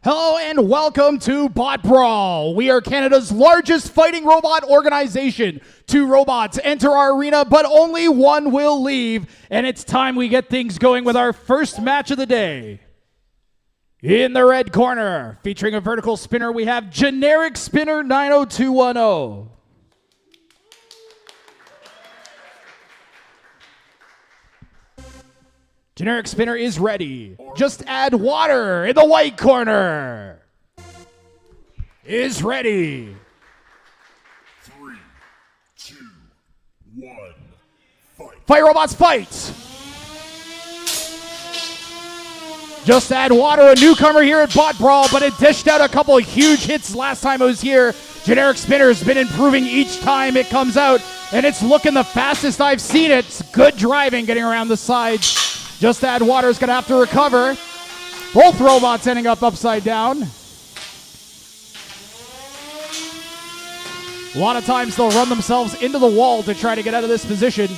Hello and welcome to BotBrawl. We are Canada's largest fighting robot organization. 2 robots enter our arena, but only one will leave. And it's time we get things going with our first match of the day. In the red corner, featuring a vertical spinner, we have Generic Spinner 90210. Generic Spinner is ready. Just add water in the white corner. Is ready. 3, 2, 1, fight. Fight robots, fight. Just add water, a newcomer here at BotBrawl, but it dished out a couple of huge hits last time it was here. Generic Spinner has been improving each time it comes out, and it's looking the fastest I've seen it. It's good driving, getting around the sides. Just Add Water is going to have to recover. Both robots ending up upside down. A lot of times they'll run themselves into the wall to try to get out of this position.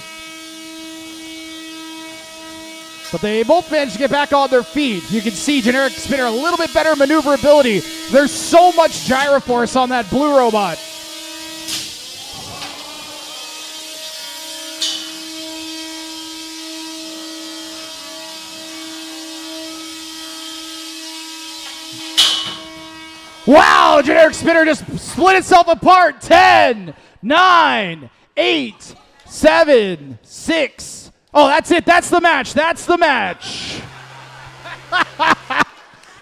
But they both managed to get back on their feet. You can see Generic Spinner a little bit better maneuverability. There's so much gyroforce on that blue robot. Wow, Generic Spinner just split itself apart. 10, 9, 8, 7, 6. Oh, that's it. That's the match. That's the match.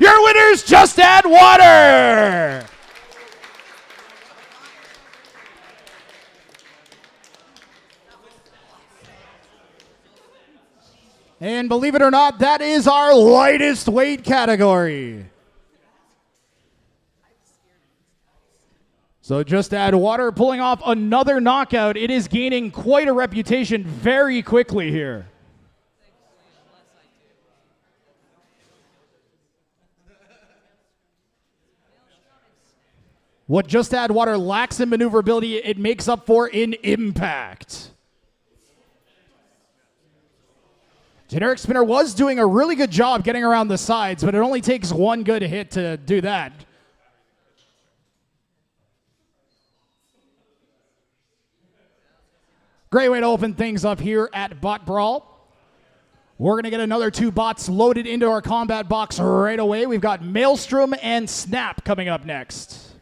Your winners, Just Add Water. And believe it or not, that is our lightest weight category. So Just Add Water pulling off another knockout. It is gaining quite a reputation very quickly here. What Just Add Water lacks in maneuverability, it makes up for in impact. Generic Spinner was doing a really good job getting around the sides, but it only takes one good hit to do that. Great way to open things up here at BotBrawl. We're going to get another 2 bots loaded into our combat box right away. We've got Maelstrom and Snap coming up next.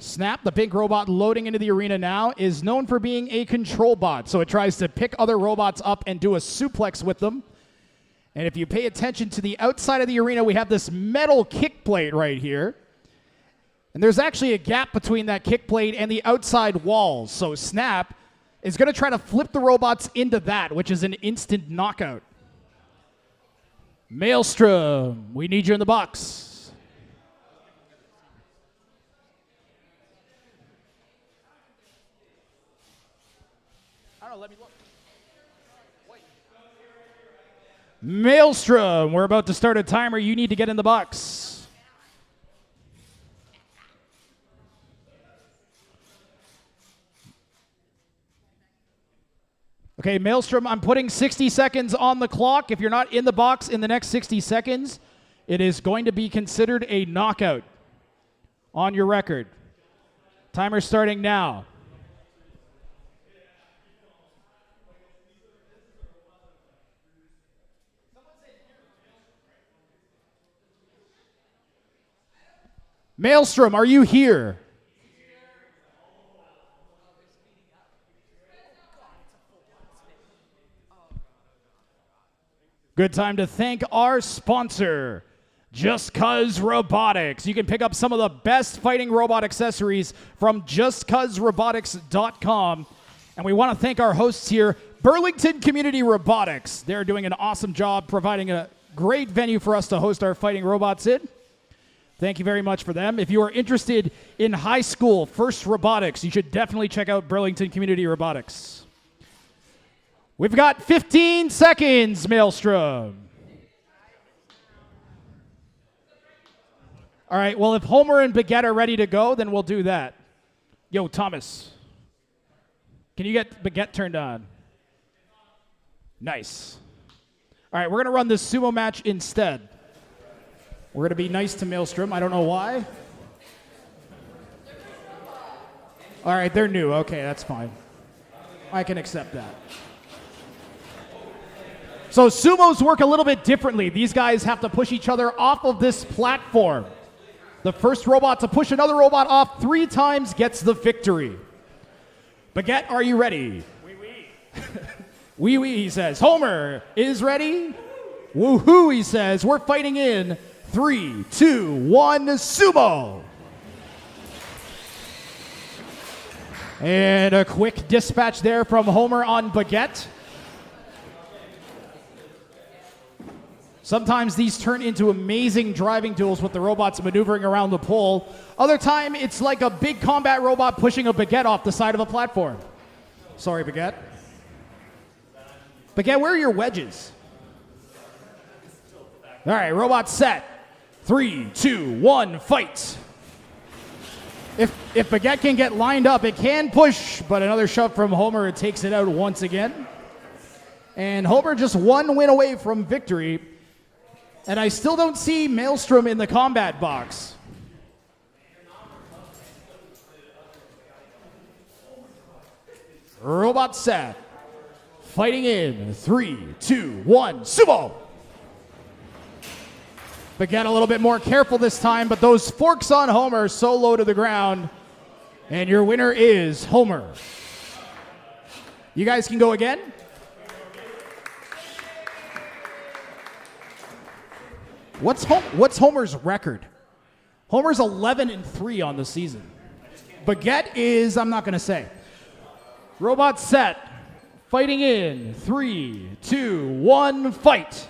Snap, the pink robot loading into the arena now, is known for being a control bot. So it tries to pick other robots up and do a suplex with them. And if you pay attention to the outside of the arena, we have this metal kick plate right here. And there's actually a gap between that kick plate and the outside walls. So Snap is going to try to flip the robots into that, which is an instant knockout. Maelstrom, we need you in the box. I don't know, let me look. Wait. Maelstrom, we're about to start a timer. You need to get in the box. Okay, Maelstrom, I'm putting 60 seconds on the clock. If you're not in the box in the next 60 seconds, it is going to be considered a knockout on your record. Timer starting now. Maelstrom, are you here? Good time to thank our sponsor, Just Cuz Robotics. You can pick up some of the best fighting robot accessories from justcuzrobotics.com. And we want to thank our hosts here, Burlington Community Robotics. They're doing an awesome job providing a great venue for us to host our fighting robots in. Thank you very much for them. If you are interested in high school first robotics, you should definitely check out Burlington Community Robotics. We've got 15 seconds, Maelstrom. All right, well, if Homer and Baguette are ready to go, then we'll do that. Yo, Thomas, can you get Baguette turned on? Nice. All right, we're going to run this sumo match instead. We're going to be nice to Maelstrom. I don't know why. All right, they're new. Okay, that's fine. I can accept that. So sumos work a little bit differently. These guys have to push each other off of this platform. The first robot to push another robot off 3 times gets the victory. Baguette, are you ready? Oui, oui. Oui, oui, he says. Homer is ready. Woohoo, he says. We're fighting in 3, 2, 1, sumo. And a quick dispatch there from Homer on Baguette. Sometimes these turn into amazing driving duels with the robots maneuvering around the pole. Other time, it's like a big combat robot pushing a Baguette off the side of a platform. Sorry, Baguette. Baguette, where are your wedges? All right, robot set. 3, 2, 1, fight. If Baguette can get lined up, it can push, but another shove from Homer, it takes it out once again. And Homer just 1 win away from victory. And I still don't see Maelstrom in the combat box. Robot set. Fighting in 3, 2, 1, sumo! Baguette a little bit more careful this time, but those forks on Homer so low to the ground. And your winner is Homer. You guys can go again. What's Homer's record? Homer's 11-3 on the season. Baguette is, I'm not going to say. Robot set. Fighting in 3, 2, 1, fight.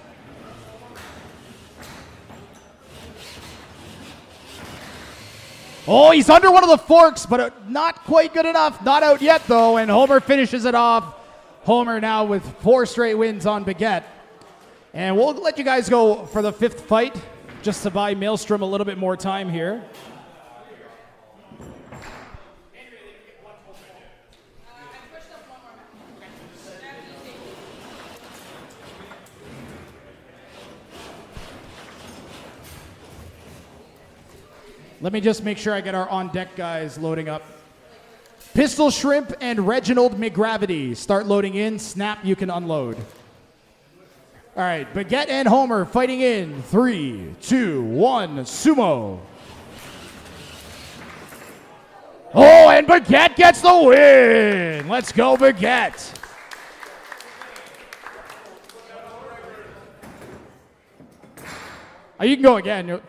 Oh, he's under one of the forks, but not quite good enough. Not out yet, though, and Homer finishes it off. Homer now with 4 straight wins on Baguette. And we'll let you guys go for the 5th fight, just to buy Maelstrom a little bit more time here. Let me just make sure I get our on-deck guys loading up. Pistol Shrimp and Reginald McGravity. Start loading in. Snap, you can unload. All right, Baguette and Homer fighting in 3, 2, 1, sumo. Oh, and Baguette gets the win. Let's go, Baguette. You can go again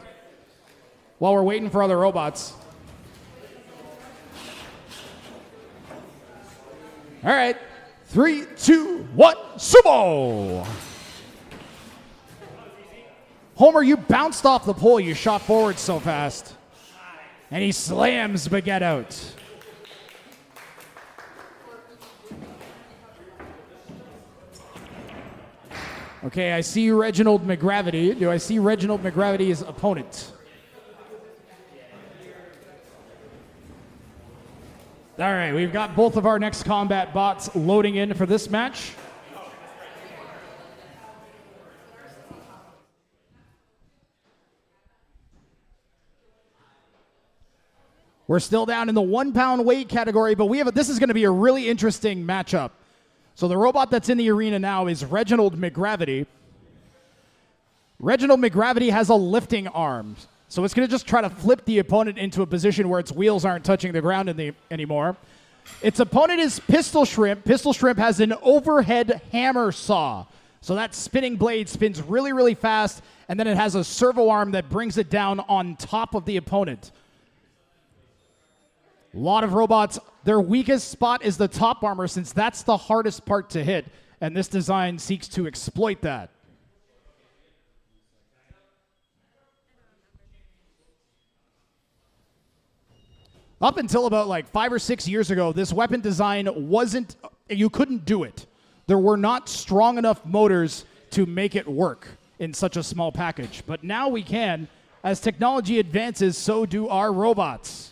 while we're waiting for other robots. All right, 3, 2, 1, sumo. Homer, you bounced off the pole. You shot forward so fast. And he slams Baguette out. Okay, I see Reginald McGravity. Do I see Reginald McGravity's opponent? All right, we've got both of our next combat bots loading in for this match. We're still down in the 1-pound weight category, but this is going to be a really interesting matchup. So the robot that's in the arena now is Reginald McGravity. Reginald McGravity has a lifting arm. So it's going to just try to flip the opponent into a position where its wheels aren't touching the ground anymore. Its opponent is Pistol Shrimp. Pistol Shrimp has an overhead hammer saw. So that spinning blade spins really, really fast, and then it has a servo arm that brings it down on top of the opponent. A lot of robots, their weakest spot is the top armor, since that's the hardest part to hit, and this design seeks to exploit that. Up until about like 5 or 6 years ago, this weapon design you couldn't do it. There were not strong enough motors to make it work in such a small package. But now we can. As technology advances, so do our robots.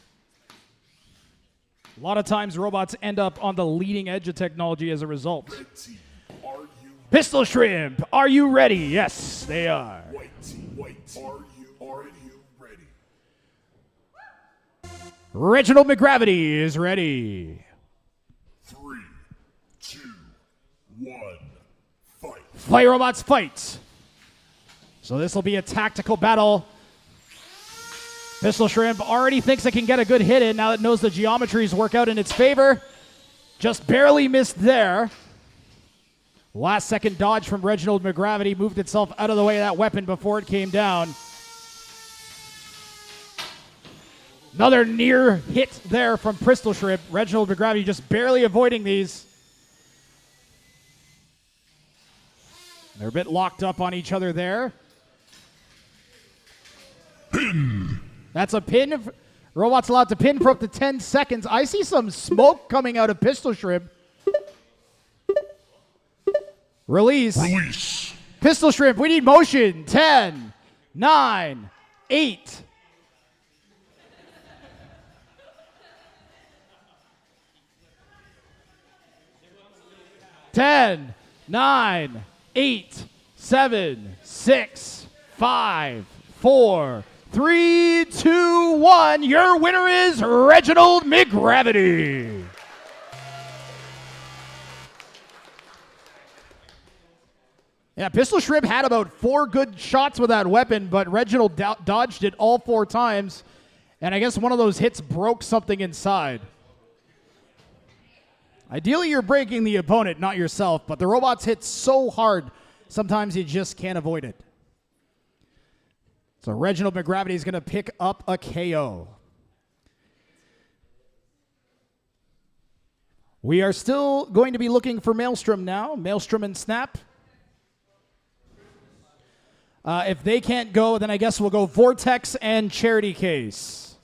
A lot of times robots end up on the leading edge of technology as a result. Red team, are you Pistol Shrimp, are you ready? Yes, they are. White team, are you ready? Reginald McGravity is ready. 3, 2, 1, fight. Fire robots fight. So this will be a tactical battle. Pistol Shrimp already thinks it can get a good hit in now that it knows the geometries work out in its favor. Just barely missed there. Last second dodge from Reginald McGravity moved itself out of the way of that weapon before it came down. Another near hit there from Pistol Shrimp. Reginald McGravity just barely avoiding these. They're a bit locked up on each other there. Pin. That's a pin. Robot's allowed to pin for up to 10 seconds. I see some smoke coming out of Pistol Shrimp. Release. Pistol Shrimp, we need motion. 10, 9, 8. Ten, 9, 8, 7, 6, 5, 4, 3, 2, 1. Your winner is Reginald McGravity. Yeah, Pistol Shrimp had about 4 good shots with that weapon, but Reginald dodged it all 4 times. And I guess one of those hits broke something inside. Ideally, you're breaking the opponent, not yourself, but the robots hit so hard, sometimes you just can't avoid it. So Reginald McGravity is going to pick up a KO. We are still going to be looking for Maelstrom now. Maelstrom and Snap. If they can't go, then I guess we'll go Vortex and Charity Case.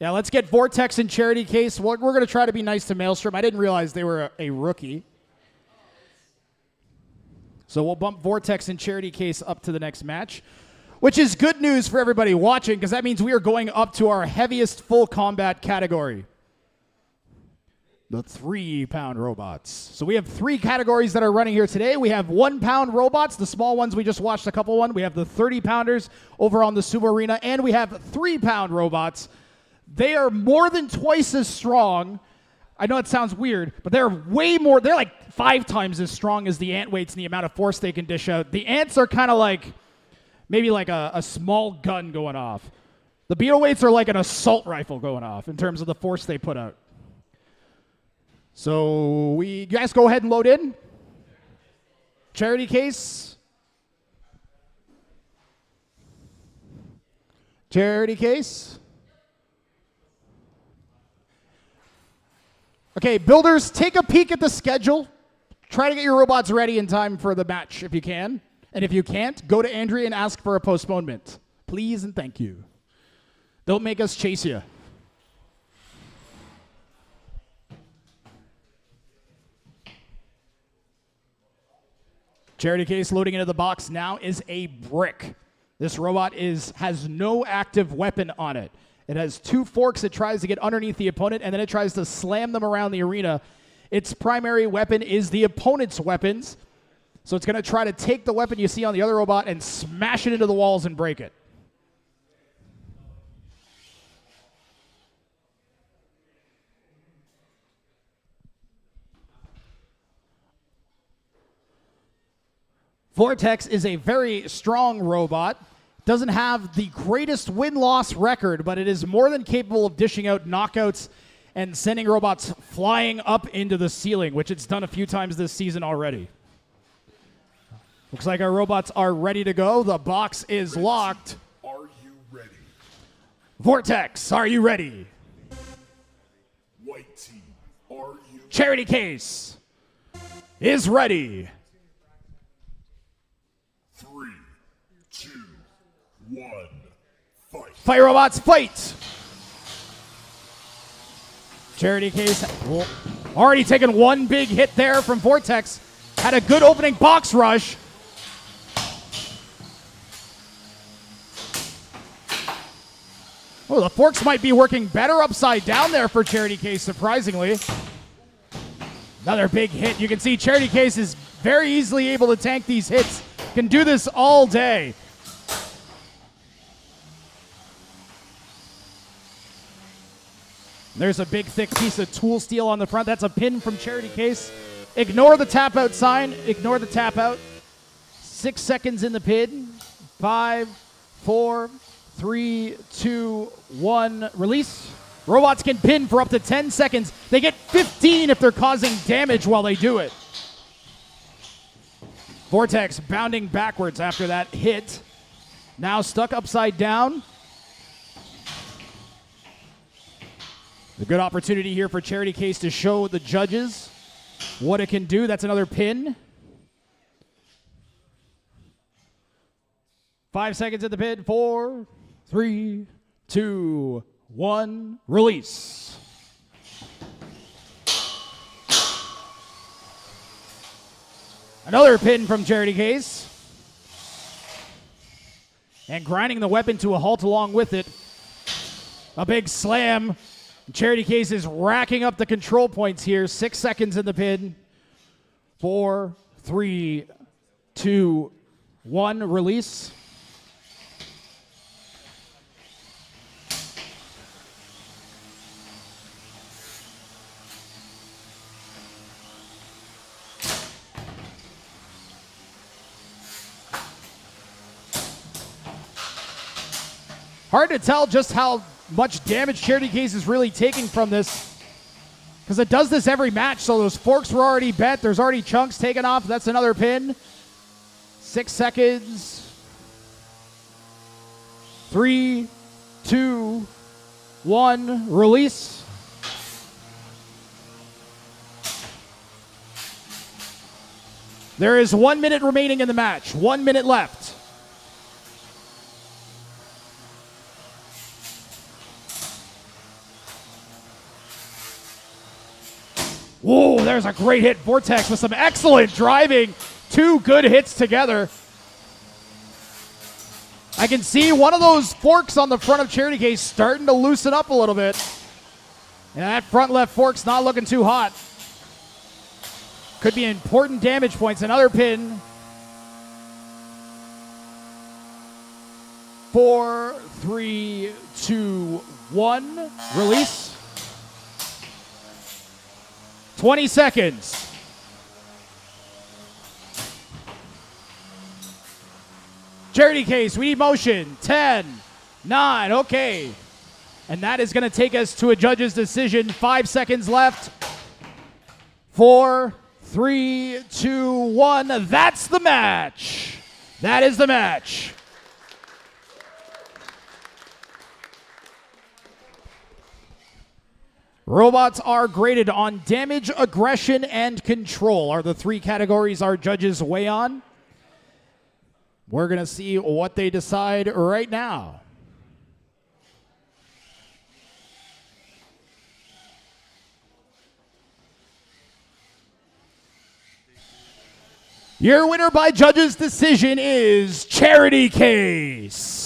Yeah, let's get Vortex and Charity Case. We're going to try to be nice to Maelstrom. I didn't realize they were a rookie. So we'll bump Vortex and Charity Case up to the next match, which is good news for everybody watching because that means we are going up to our heaviest full combat category. The 3-pound robots. So we have 3 categories that are running here today. We have 1-pound robots, the small ones we just watched a couple on. We have the 30-pounders over on the Sumo Arena, and we have 3-pound robots. They are more than twice as strong. I know it sounds weird, but they're way more. They're like 5 times as strong as the ant weights and the amount of force they can dish out. The ants are kind of like maybe like a small gun going off. The beetle weights are like an assault rifle going off in terms of the force they put out. So you guys go ahead and load in. Charity Case. Charity Case. Okay, builders, take a peek at the schedule. Try to get your robots ready in time for the match if you can. And if you can't, go to Andrea and ask for a postponement. Please and thank you. Don't make us chase you. Charity Case loading into the box now is a brick. This robot has no active weapon on it. It has 2 forks it tries to get underneath the opponent, and then it tries to slam them around the arena. Its primary weapon is the opponent's weapons. So it's going to try to take the weapon you see on the other robot and smash it into the walls and break it. Vortex is a very strong robot. Doesn't have the greatest win-loss record, but it is more than capable of dishing out knockouts and sending robots flying up into the ceiling, which it's done a few times this season already. Looks like our robots are ready to go. The box is locked. Are you ready? Vortex, are you ready? White team, are you? Charity Case is ready. 3, 2, 1, fight. Fire robots fight. Charity Case already taken 1 big hit there from Vortex. Had a good opening box rush. Oh, the forks might be working better upside down there for Charity Case, surprisingly. Another big hit. You can see Charity Case is very easily able to tank these hits. Can do this all day. There's a big, thick piece of tool steel on the front. That's a pin from Charity Case. Ignore the tap out sign. Ignore the tap out. 6 seconds in the pin. 5, 4, 3, 2, 1. Release. Robots can pin for up to 10 seconds. They get 15 if they're causing damage while they do it. Vortex bounding backwards after that hit. Now stuck upside down. A good opportunity here for Charity Case to show the judges what it can do. That's another pin. 5 seconds at the pin. 4, 3, 2, 1. Release. Another pin from Charity Case. And grinding the weapon to a halt along with it. A big slam. Charity Case is racking up the control points here. 6 seconds in the pin. 4, 3, 2, 1. Release. Hard to tell just how much damage Charity Case is really taking from this, because it does this every match. So those forks were already bent. There's already chunks taken off. That's another pin. 6 seconds. 3, 2, 1. Release. There is 1 minute remaining in the match. 1 minute left. Whoa, there's a great hit. Vortex with some excellent driving. 2 good hits together. I can see one of those forks on the front of Charity Case starting to loosen up a little bit. And that front left fork's not looking too hot. Could be important damage points. Another pin. 4, 3, 2, 1. Release. 20 seconds. Charity Case, we need motion. 10, 9, okay. And that is going to take us to a judge's decision. 5 seconds left. 4, 3, 2, 1. That's the match. That is the match. Robots are graded on damage, aggression, and control are the 3 categories our judges weigh on. We're going to see what they decide right now. Your winner by judges' decision is Charity Case.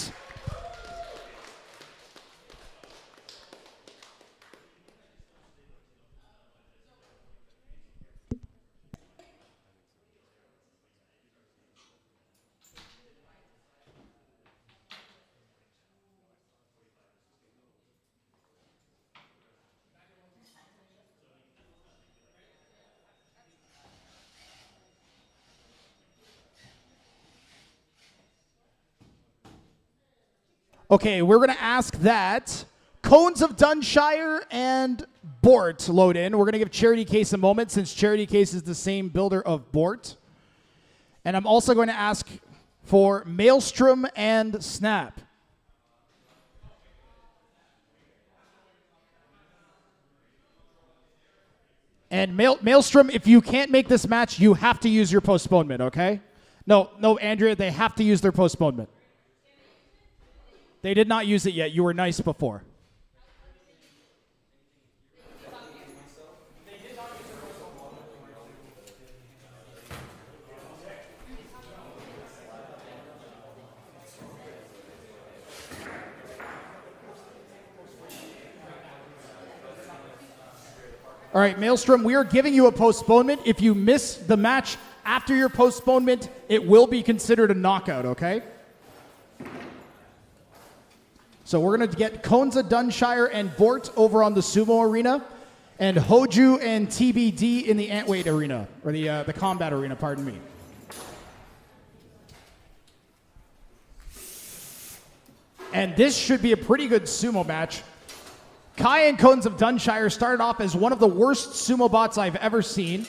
Okay, we're going to ask that Cones of Dunshire and Bort load in. We're going to give Charity Case a moment since Charity Case is the same builder of Bort. And I'm also going to ask for Maelstrom and Snap. And Maelstrom, if you can't make this match, you have to use your postponement, okay? No, Andrea, they have to use their postponement. They did not use it yet. You were nice before. All right, Maelstrom, we are giving you a postponement if you miss the match After your postponement, it will be considered a knockout, okay? So we're going to get Konza, Dunshire, and Bort over on the Sumo Arena, and Hoju and TBD in the Antweight Arena, or the Combat Arena, pardon me. And this should be a pretty good sumo match. Kai and Cones of Dunshire started off as one of the worst sumo bots I've ever seen.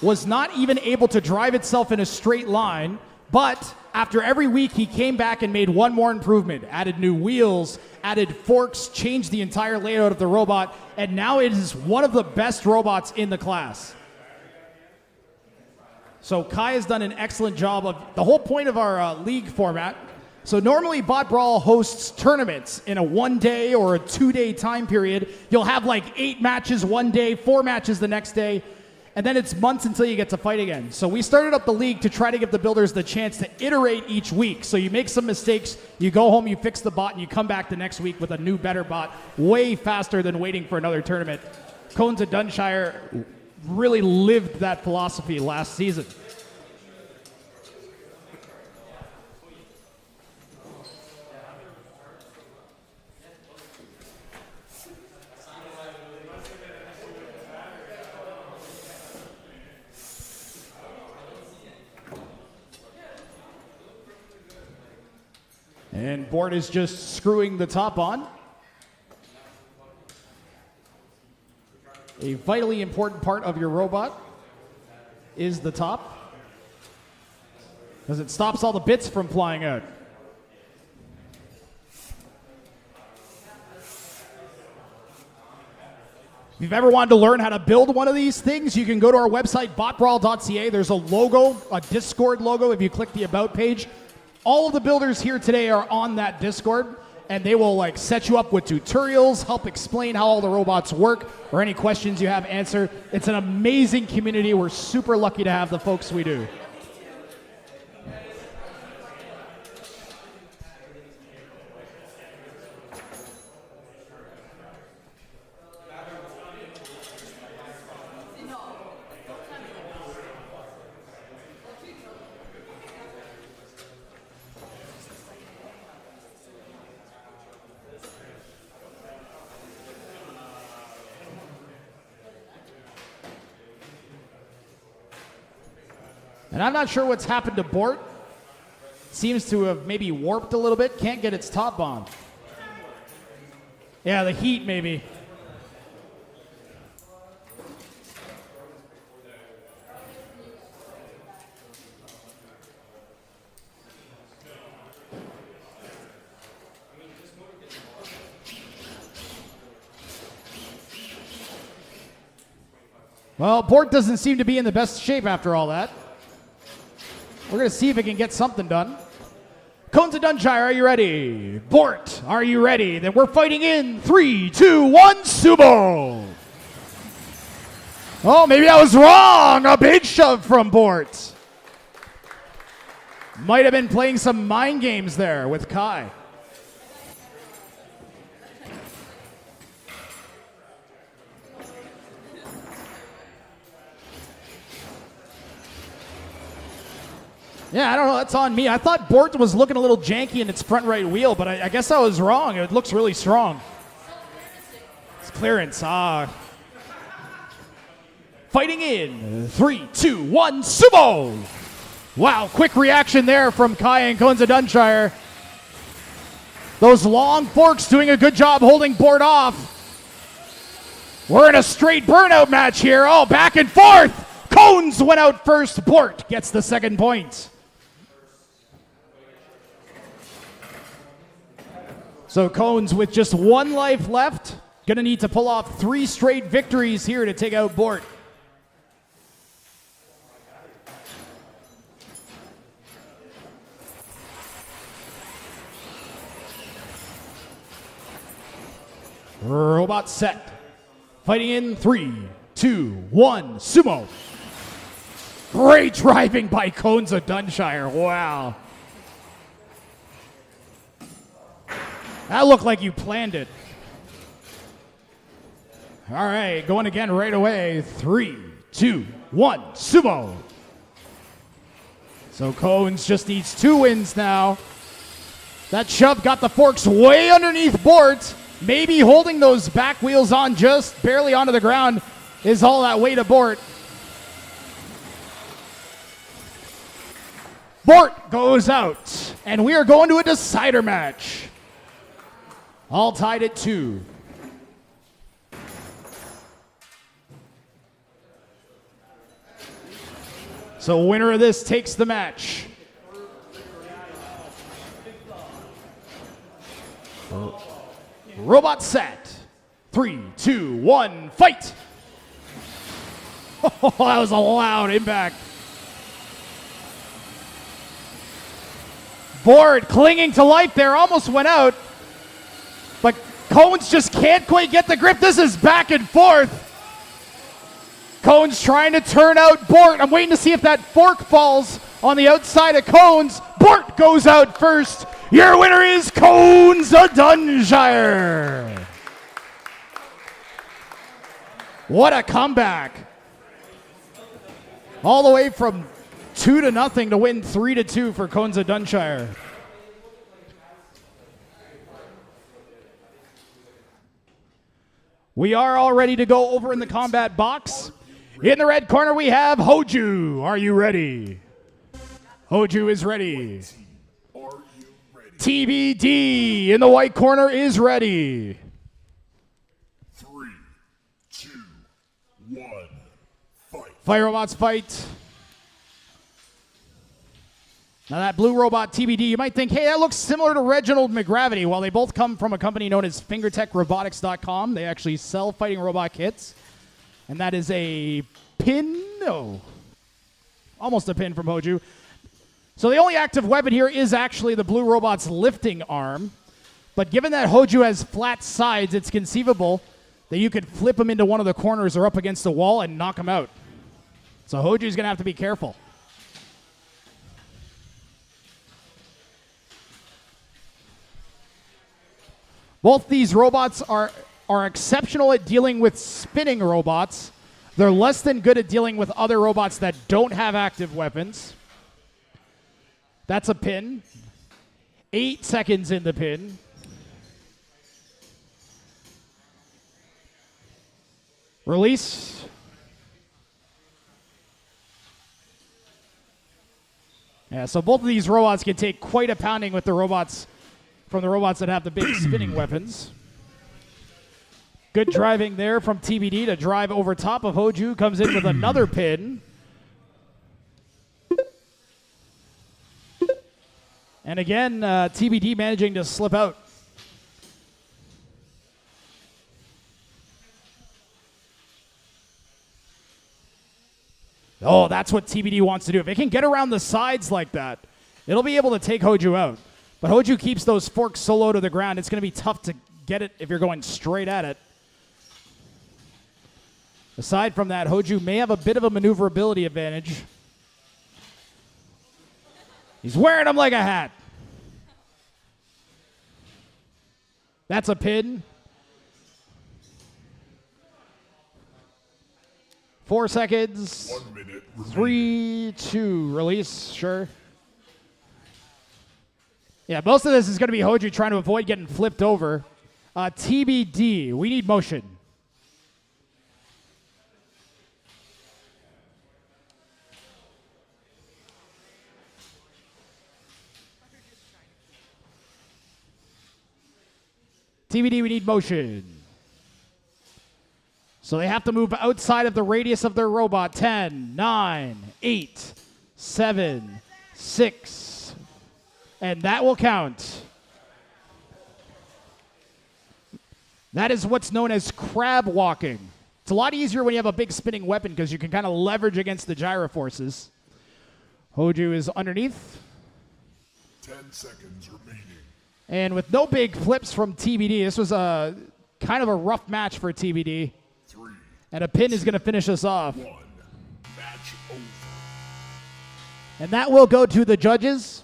Was not even able to drive itself in a straight line, but after every week he came back and made one more improvement. Added new wheels, added forks, changed the entire layout of the robot, and now it is one of the best robots in the class. So Kai has done an excellent job of the whole point of our league format. So normally BotBrawl hosts tournaments in a 1 day or a 2 day time period. You'll have like 8 matches one day, 4 matches the next day, and then it's months until you get to fight again. So we started up the league to try to give the builders the chance to iterate each week. So you make some mistakes, you go home, you fix the bot, and you come back the next week with a new, better bot, way faster than waiting for another tournament. Cones of Dunshire really lived that philosophy last season. And Bort is just screwing the top on. A vitally important part of your robot is the top, because it stops all the bits from flying out. If you've ever wanted to learn how to build one of these things, you can go to our website, botbrawl.ca. There's a logo, a Discord logo, if you click the About page. All of the builders here today are on that Discord, and they will like set you up with tutorials, help explain how all the robots work, or any questions you have answered. It's an amazing community. We're super lucky to have the folks we do. And I'm not sure what's happened to Bort. Seems to have maybe warped a little bit. Can't get its top on. Yeah, the heat maybe. Well, Bort doesn't seem to be in the best shape after all that. We're going to see if it can get something done. Cones of Dunshire, are you ready? Bort, are you ready? Then we're fighting in 3, 2, 1, sumo! Oh, maybe I was wrong! A big shove from Bort. Might have been playing some mind games there with Kai. Yeah, I don't know. That's on me. I thought Bort was looking a little janky in its front right wheel, but I guess I was wrong. It looks really strong. It's clearance. Fighting in 3, 2, 1, sumo! Wow, quick reaction there from Kai and Cones of Dunshire. Those long forks doing a good job holding Bort off. We're in a straight burnout match here. Oh, back and forth. Cones went out first. Bort gets the second point. So Cones with just 1 life left, gonna need to pull off 3 straight victories here to take out Bort. Robot set. Fighting in 3, 2, 1, sumo. Great driving by Cones of Dunshire. Wow. That looked like you planned it. All right, going again right away. 3, 2, 1, sumo. So Cones just needs 2 wins now. That shove got the forks way underneath Bort. Maybe holding those back wheels on just barely onto the ground is all that weight of Bort. Bort goes out, and we are going to a decider match. All tied at 2. So winner of this takes the match. Robot set. 3, 2, 1, fight! Oh, that was a loud impact. Bort clinging to life there, almost went out. But Cones just can't quite get the grip. This is back and forth. Cones trying to turn out Bort. I'm waiting to see if that fork falls on the outside of Cones. Bort goes out first. Your winner is Cones of Dunshire. What a comeback. All the way from 2-0 to win 3-2 for Cones of Dunshire. We are all ready to go over in the combat box. In the red corner, we have Hoju. Are you ready? Hoju is ready. TBD in the white corner is ready. 3, 2, 1, fight. Fire robots fight. Now that blue robot TBD, you might think, hey, that looks similar to Reginald McGravity. Well, they both come from a company known as FingerTechRobotics.com. They actually sell fighting robot kits. And that is a pin, no, almost a pin from Hoju. So the only active weapon here is actually the blue robot's lifting arm. But given that Hoju has flat sides, it's conceivable that you could flip him into one of the corners or up against the wall and knock him out. So Hoju's going to have to be careful. Both these robots are exceptional at dealing with spinning robots. They're less than good at dealing with other robots that don't have active weapons. That's a pin. 8 seconds in the pin. Release. Yeah, so both of these robots can take quite a pounding with the robots from the robots that have the big spinning weapons. Good driving there from TBD to drive over top of Hoju. Comes in with another pin. And again, TBD managing to slip out. Oh, that's what TBD wants to do. If it can get around the sides like that, it'll be able to take Hoju out. But Hoju keeps those forks so low to the ground, it's going to be tough to get it if you're going straight at it. Aside from that, Hoju may have a bit of a maneuverability advantage. He's wearing them like a hat. That's a pin. 4 seconds. 1 minute. 3, 2, release, sure. Yeah, most of this is going to be Hoju trying to avoid getting flipped over. TBD, we need motion. TBD, we need motion. So they have to move outside of the radius of their robot. 10, 9, 8, 7, 6. And that will count. That is what's known as crab walking. It's a lot easier when you have a big spinning weapon because you can kind of leverage against the gyro forces. Hoju is underneath. 10 seconds remaining. And with no big flips from TBD, this was a kind of a rough match for TBD. 3, And a pin is going to finish us off. 1. Match over. And that will go to the judges.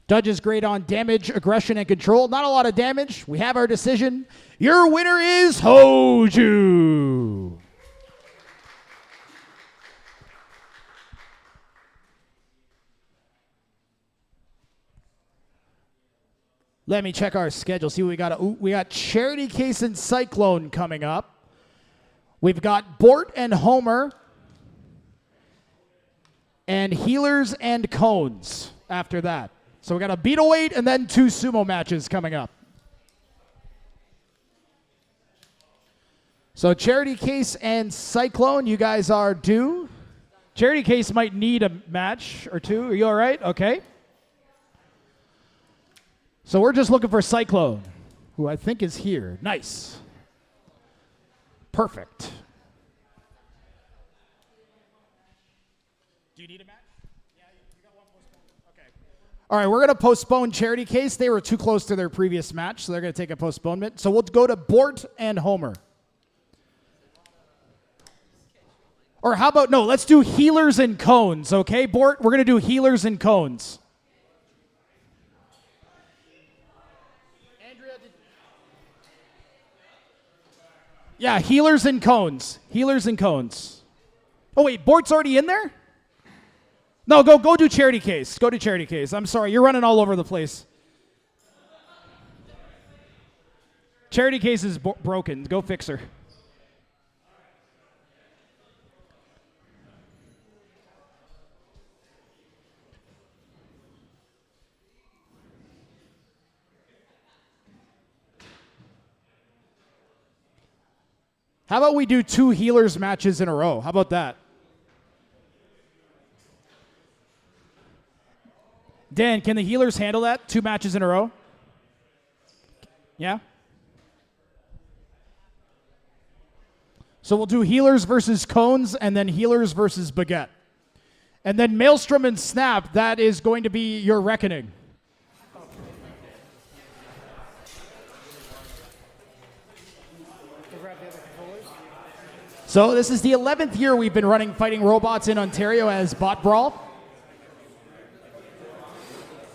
Judges grade on damage, aggression, and control. Not a lot of damage. We have our decision. Your winner is Hoju. Let me check our schedule, see what we got. Ooh, we got Charity Case and Cyclone coming up. We've got Bort and Homer. And Healers and Cones after that. So we got a Beetleweight and then 2 sumo matches coming up. So Charity Case and Cyclone, you guys are due. Charity Case might need a match or 2. Are you all right? Okay. So we're just looking for Cyclone, who I think is here. Nice. Perfect. Do you need a match? Yeah, you got one postponed. Okay. All right, we're going to postpone Charity Case. They were too close to their previous match, so they're going to take a postponement. So we'll go to Bort and Homer. Or how about, no, let's do Healers and Cones, okay, Bort? We're going to do Healers and Cones. Yeah, Healers and Cones. Healers and Cones. Oh, wait, Bort's already in there? No, go do Charity Case. Go to Charity Case. I'm sorry, you're running all over the place. Charity Case is broken. Go fix her. How about we do 2 Healers matches in a row? How about that? Dan, can the Healers handle that? 2 matches in a row? Yeah? So we'll do Healers versus Cones and then Healers versus Baguette. And then Maelstrom and Snap, that is going to be your reckoning. So this is the 11th year we've been running fighting robots in Ontario as BotBrawl.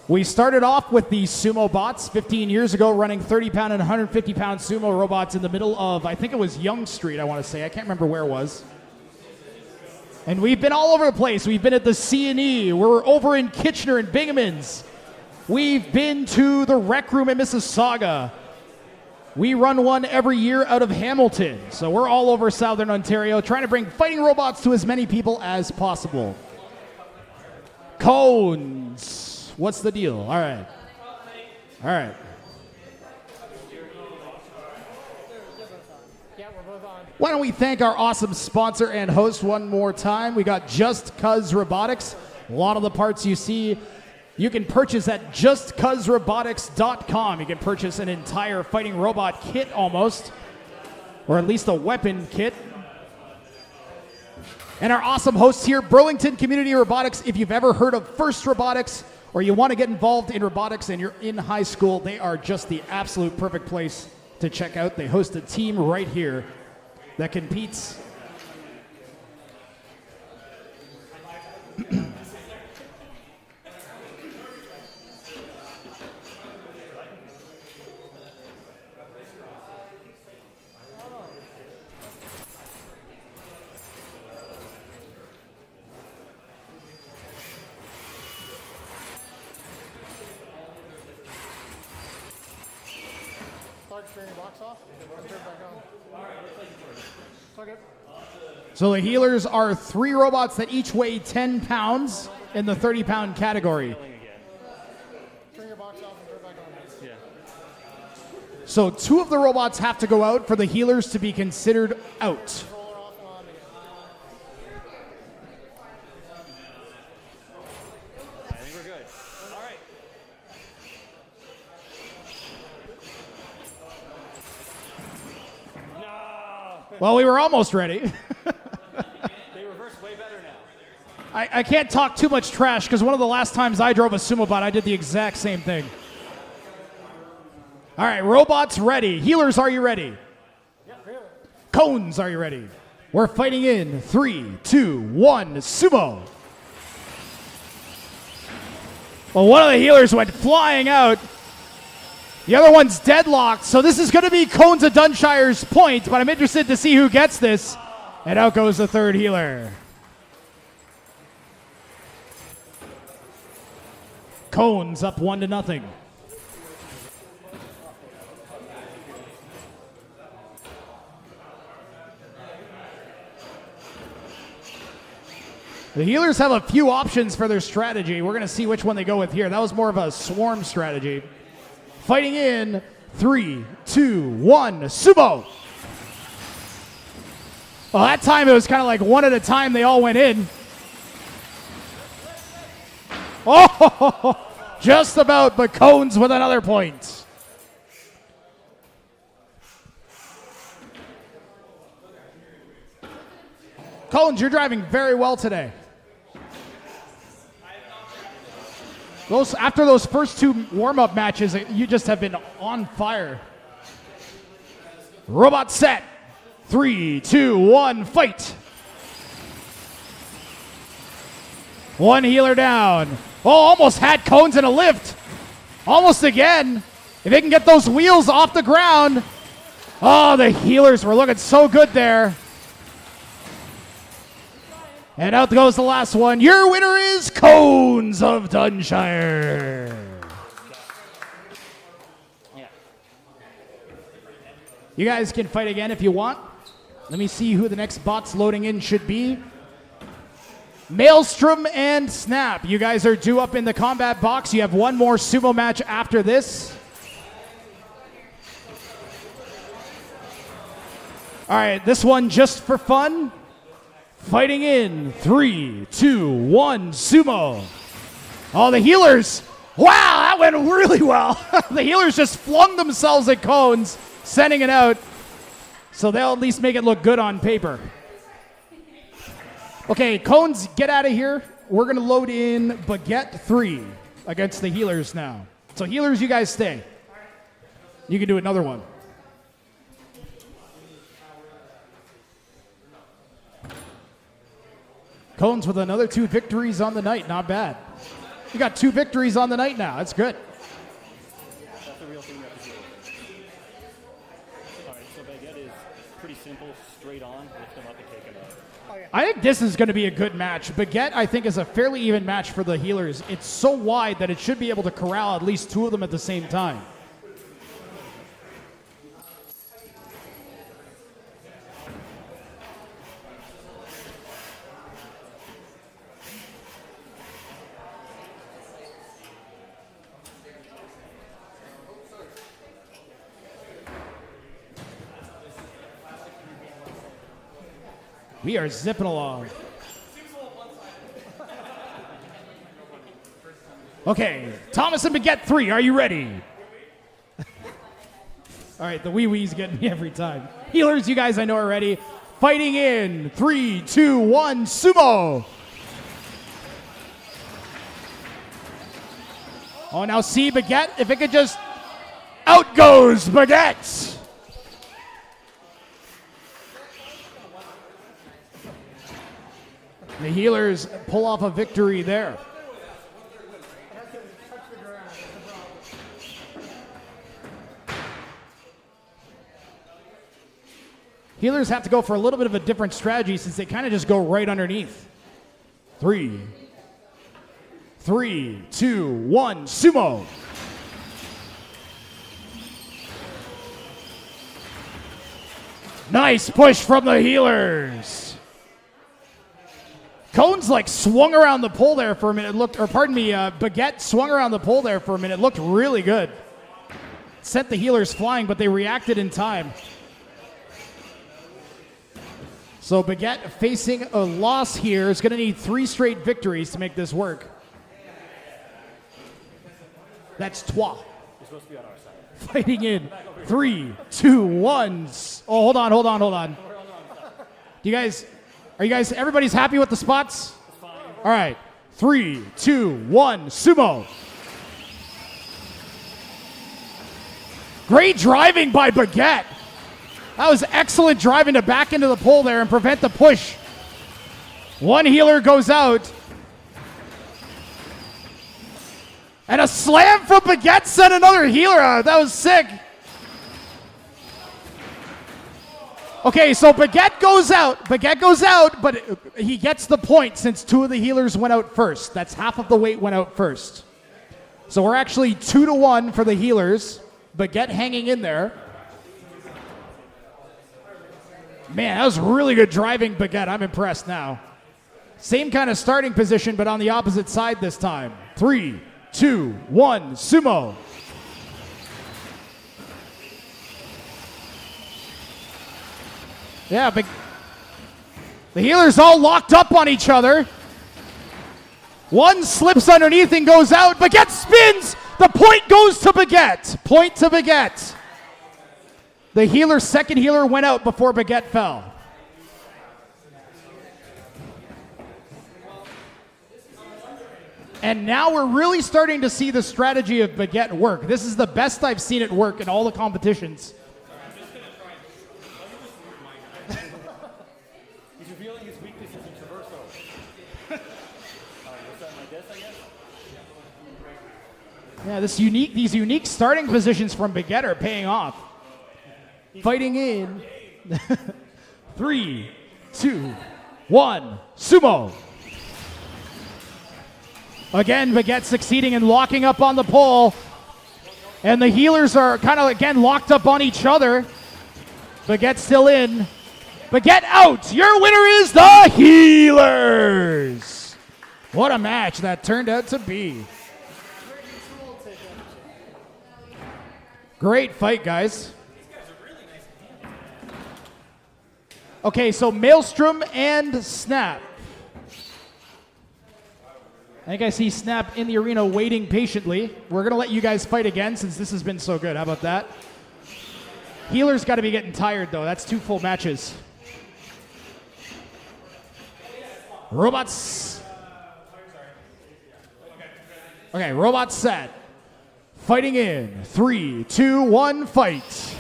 We started off with the sumo bots 15 years ago, running 30-pound and 150-pound sumo robots in the middle of, I think it was Yonge Street, I want to say. I can't remember where it was. And we've been all over the place. We've been at the C&E. We're over in Kitchener and Bingamans. We've been to the Rec Room in Mississauga. We run one every year out of Hamilton. So we're all over Southern Ontario trying to bring fighting robots to as many people as possible. Cones. What's the deal? All right. All right. Why don't we thank our awesome sponsor and host one more time? We got Just Cuz Robotics. A lot of the parts you see you can purchase at justcuzrobotics.com. You can purchase an entire fighting robot kit almost, or at least a weapon kit. And our awesome hosts here, Burlington Community Robotics. If you've ever heard of First Robotics or you want to get involved in robotics and you're in high school, they are just the absolute perfect place to check out. They host a team right here that competes. So the Healers are 3 robots that each weigh 10 pounds in the 30-pound category. So 2 of the robots have to go out for the Healers to be considered out. I think we're good. All right. No. Well, we were almost ready. They reverse way better now. I can't talk too much trash because one of the last times I drove a sumo bot, I did the exact same thing. All right, robots ready. Healers, are you ready? Yeah, really. Cones, are you ready? We're fighting in 3, 2, 1, sumo. Well, one of the Healers went flying out. The other one's deadlocked, so this is going to be Cones of Dunshire's point, but I'm interested to see who gets this. And out goes the 3rd Healer. Cones up 1-0. The healers have a few options for their strategy. We're going to see which one they go with here. That was more of a swarm strategy. Fighting in 3, 2, 1, sumo. Well, that time it was kind of like one at a time they all went in. Oh, just about, but Cones with another point. Cones, you're driving very well today. After those first two warm-up matches, you just have been on fire. Robot set. 3, 2, 1, fight. One healer down. Oh, almost had Cones in a lift. Almost again. If they can get those wheels off the ground. Oh, the healers were looking so good there. And out goes the last one. Your winner is Cones of Dunshire. You guys can fight again if you want. Let me see who the next bots loading in should be. Maelstrom and Snap. You guys are due up in the combat box. You have one more sumo match after this. All right, this one just for fun. Fighting in 3, 2, 1, sumo. Oh, the healers. Wow, that went really well. The healers just flung themselves at Cones, sending it out. So they'll at least make it look good on paper. Okay, Cones, get out of here. We're going to load in Baguette III against the healers now. So healers, you guys stay. You can do another one. Cones with another 2 victories on the night. Not bad. You got 2 victories on the night now. That's good. That's the real thing you have to do. All right, so Baguette is pretty simple, straight on, lift them up and take them out. I think this is going to be a good match. Baguette, I think, is a fairly even match for the healers. It's so wide that it should be able to corral at least 2 of them at the same time. We are zipping along. Okay, Thomas and Baguette III, are you ready? All right, the wee-wee's getting me every time. Healers, you guys I know are ready. Fighting in 3, 2, 1, sumo. Oh, now see Baguette, if it could just... Out goes Baguette! The healers pull off a victory there. Healers have to go for a little bit of a different strategy since they kind of just go right underneath. 3, 2, 1, sumo. Nice push from the healers. Cones like swung around the pole there for a minute. Baguette swung around the pole there for a minute. Looked really good. Sent the healers flying, but they reacted in time. So Baguette facing a loss here is going to need 3 straight victories to make this work. That's trois. You're supposed to be on our side. Fighting in 3, 2, 1. Oh, hold on. Are you guys, everybody's happy with the spots? All right. 3, 2, 1, sumo. Great driving by Baguette. That was excellent driving to back into the pole there and prevent the push. One healer goes out. And a slam from Baguette sent another healer out. That was sick. Okay, so Baguette goes out, but he gets the point since 2 of the healers went out first. That's half of the weight went out first. So we're actually 2-1 for the healers. Baguette hanging in there. Man, that was really good driving, Baguette. I'm impressed now. Same kind of starting position, but on the opposite side this time. 3, 2, 1, sumo. Yeah, but the healers all locked up on each other. One slips underneath and goes out. Baguette spins. The point goes to Baguette. Point to Baguette. The second healer went out before Baguette fell. And now we're really starting to see the strategy of Baguette work. This is the best I've seen it work in all the competitions. He's revealing his weakness as a traverso. Was that my guess, I guess? Yeah, these unique starting positions from Baguette are paying off. Fighting in. 3, 2, 1, sumo. Again, Baguette succeeding in locking up on the pole. And the healers are kind of, again, locked up on each other. Baguette still in. Baguette out. Your winner is the healers. What a match that turned out to be. Great fight, guys. Okay, so Maelstrom and Snap. I think I see Snap in the arena waiting patiently. We're going to let you guys fight again since this has been so good. How about that? Healer's got to be getting tired, though. That's 2 full matches. Robots. Okay, robots set. Fighting in. 3, 2, 1, fight.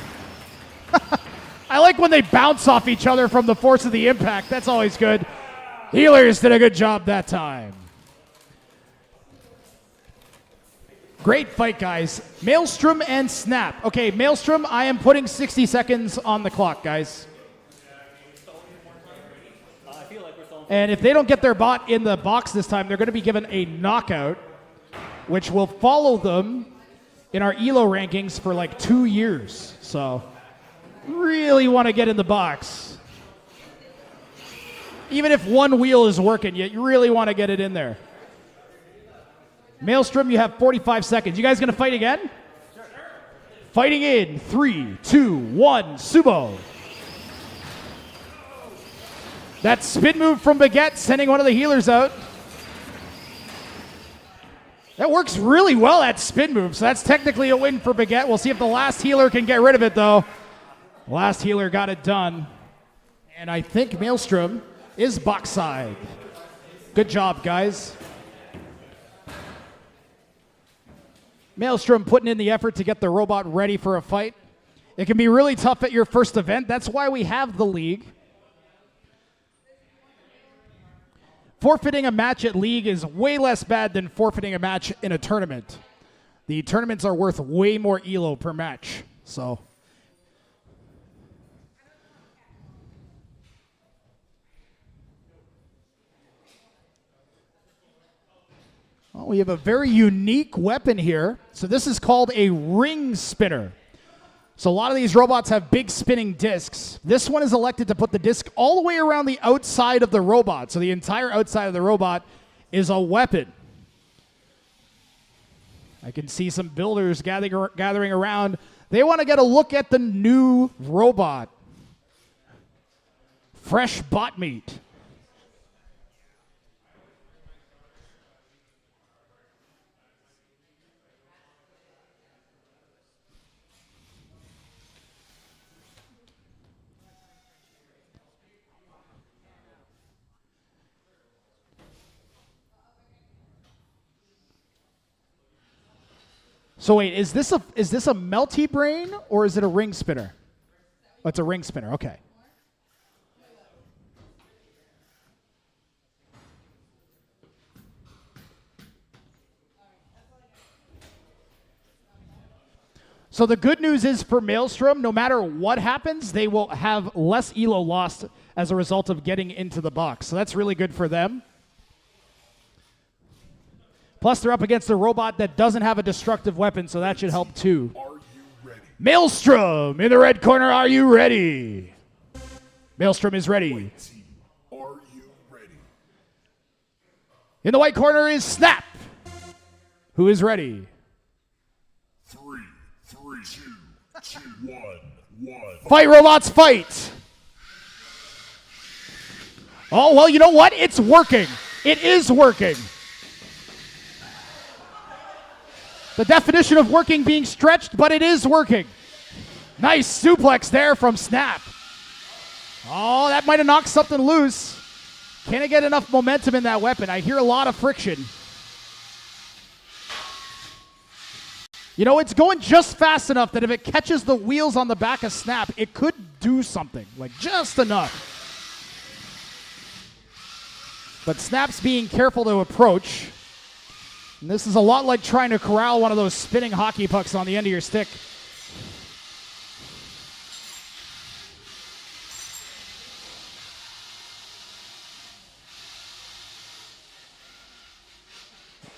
I like when they bounce off each other from the force of the impact. That's always good. Healers did a good job that time. Great fight, guys. Maelstrom and Snap. Okay, Maelstrom, I am putting 60 seconds on the clock, guys. And if they don't get their bot in the box this time, they're going to be given a knockout, which will follow them in our ELO rankings for like 2 years. So, really want to get in the box. Even if one wheel is working, you really want to get it in there. Maelstrom, you have 45 seconds. You guys going to fight again? Sure. Fighting in 3, 2, 1, sumo. That spin move from Baguette sending one of the healers out. That works really well, that spin move. So that's technically a win for Baguette. We'll see if the last healer can get rid of it, though. Last healer got it done. And I think Maelstrom is box side. Good job, guys. Maelstrom putting in the effort to get the robot ready for a fight. It can be really tough at your first event. That's why we have the league. Forfeiting a match at league is way less bad than forfeiting a match in a tournament. The tournaments are worth way more ELO per match. So, well, we have a very unique weapon here. So this is called a ring spinner. So a lot of these robots have big spinning discs. This one is elected to put the disc all the way around the outside of the robot. So the entire outside of the robot is a weapon. I can see some builders gathering around. They want to get a look at the new robot. Fresh bot meat. So wait, is this a melty brain or is it a ring spinner? Oh, it's a ring spinner. Okay. So the good news is for Maelstrom, no matter what happens, they will have less ELO lost as a result of getting into the box. So that's really good for them. Plus, they're up against a robot that doesn't have a destructive weapon, so that should help too. Are you ready? Maelstrom in the red corner, are you ready? Maelstrom is ready. Team, are you ready? In the white corner is Snap, who is ready. 3, 2, 1. Fight, robots, fight. Oh, well, you know what? It's working. It is working. The definition of working being stretched, but it is working. Nice suplex there from Snap. Oh, that might have knocked something loose. Can I get enough momentum in that weapon? I hear a lot of friction. You know, it's going just fast enough that if it catches the wheels on the back of Snap, it could do something, like just enough. But Snap's being careful to approach. And this is a lot like trying to corral one of those spinning hockey pucks on the end of your stick.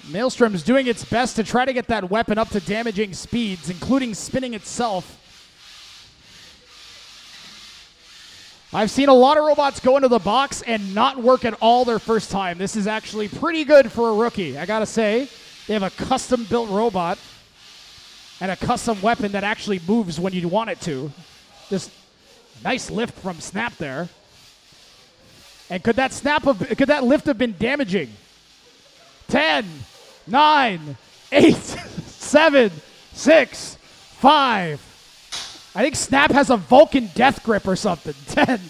Maelstrom is doing its best to try to get that weapon up to damaging speeds, including spinning itself. I've seen a lot of robots go into the box and not work at all their first time. This is actually pretty good for a rookie. I gotta say, they have a custom-built robot and a custom weapon that actually moves when you want it to. Just nice lift from Snap there. And could that lift have been damaging? 10, 9, 8, 7, 6, 5. I think Snap has a Vulcan death grip or something. 10,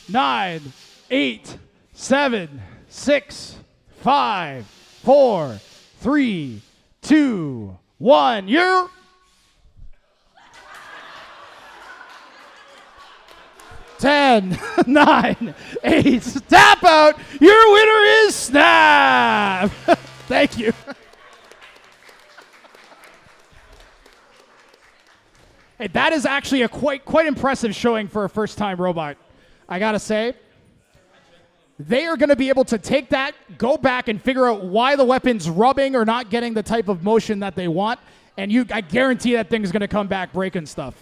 9, 8, 7, 6, 5, 4, 3, 2, 1. You. Ten, 9, 8, tap out. Your winner is Snap. Thank you. Hey, that is actually a quite impressive showing for a first-time robot. I gotta say, they are going to be able to take that, go back and figure out why the weapon's rubbing or not getting the type of motion that they want, and I guarantee that thing's going to come back breaking stuff.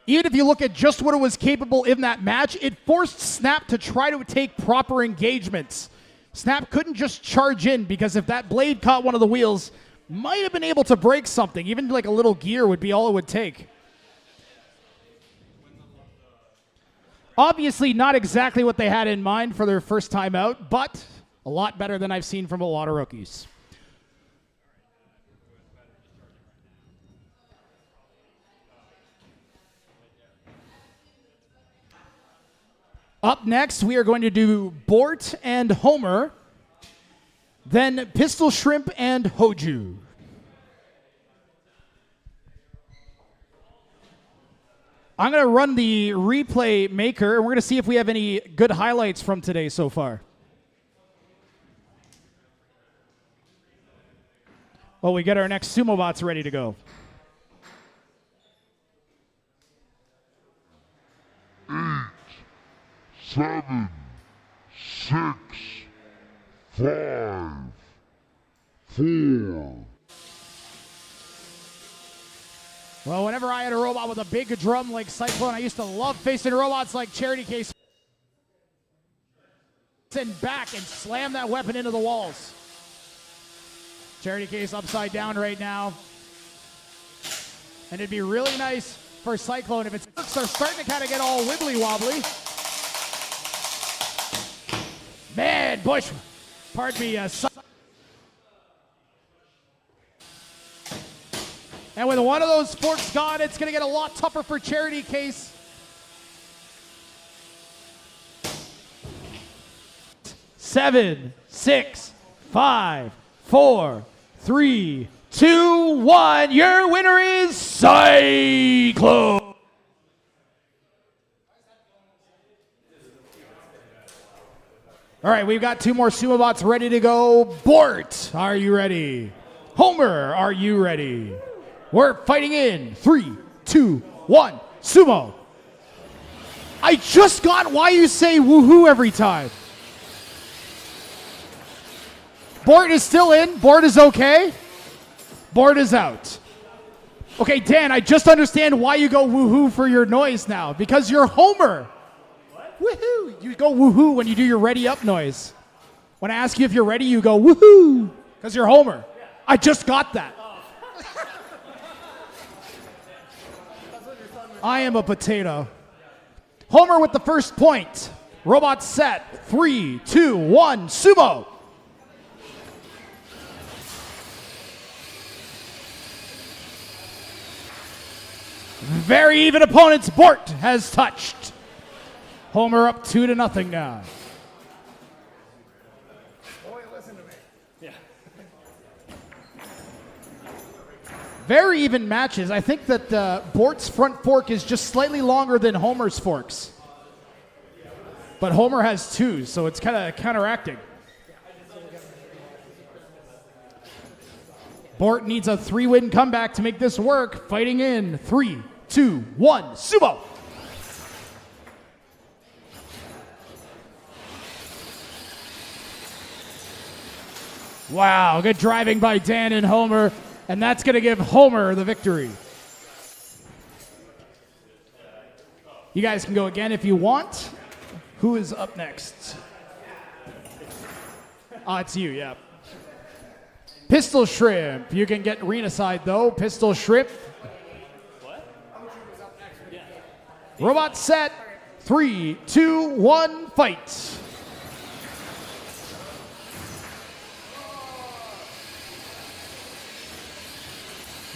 Even if you look at just what it was capable in that match, it forced Snap to try to take proper engagements. Snap couldn't just charge in because if that blade caught one of the wheels, might have been able to break something. Even like a little gear would be all it would take. Obviously not exactly what they had in mind for their first time out, but a lot better than I've seen from a lot of rookies. Up next, we are going to do Bort and Homer, then Pistol Shrimp and Hoju. I'm going to run the replay maker, and we're going to see if we have any good highlights from today so far. Well, we get our next sumo bots ready to go. 7, 6, 5, 4. Well, whenever I had a robot with a big drum like Cyclone, I used to love facing robots like Charity Case and back and slam that weapon into the walls. Charity Case upside down right now. And it'd be really nice for Cyclone if it's are starting to kind of get all wibbly wobbly. Man, Bush, pardon me. And with one of those forks gone, it's going to get a lot tougher for Charity Case. Seven, 6, 5, 4, 3, 2, 1. Your winner is Cyclone. All right, we've got 2 more sumo bots ready to go. Bort, are you ready? Homer, are you ready? We're fighting in 3, 2, 1, sumo. I just got why you say woohoo every time. Bort is still in. Bort is okay. Bort is out. Okay, Dan, I just understand why you go woohoo for your noise now. Because you're Homer. Woohoo! You go woohoo when you do your ready up noise. When I ask you if you're ready, you go woohoo, because you're Homer. I just got that. I am a potato. Homer with the first point. Robot set. 3, 2, 1, sumo. Very even opponents. Bort has touched. Homer up 2-0 now. Boy, listen to me. Yeah. Very even matches. I think that Bort's front fork is just slightly longer than Homer's forks. But Homer has 2, so it's kind of counteracting. Bort needs a 3-win comeback to make this work. Fighting in 3, 2, 1, sumo. Wow, good driving by Dan and Homer, and that's going to give Homer the victory. You guys can go again if you want. Who is up next? It's you, yeah. Pistol Shrimp. You can get arena side, though. Pistol Shrimp. What? Yeah. Robot set. 3, 2, 1, fight.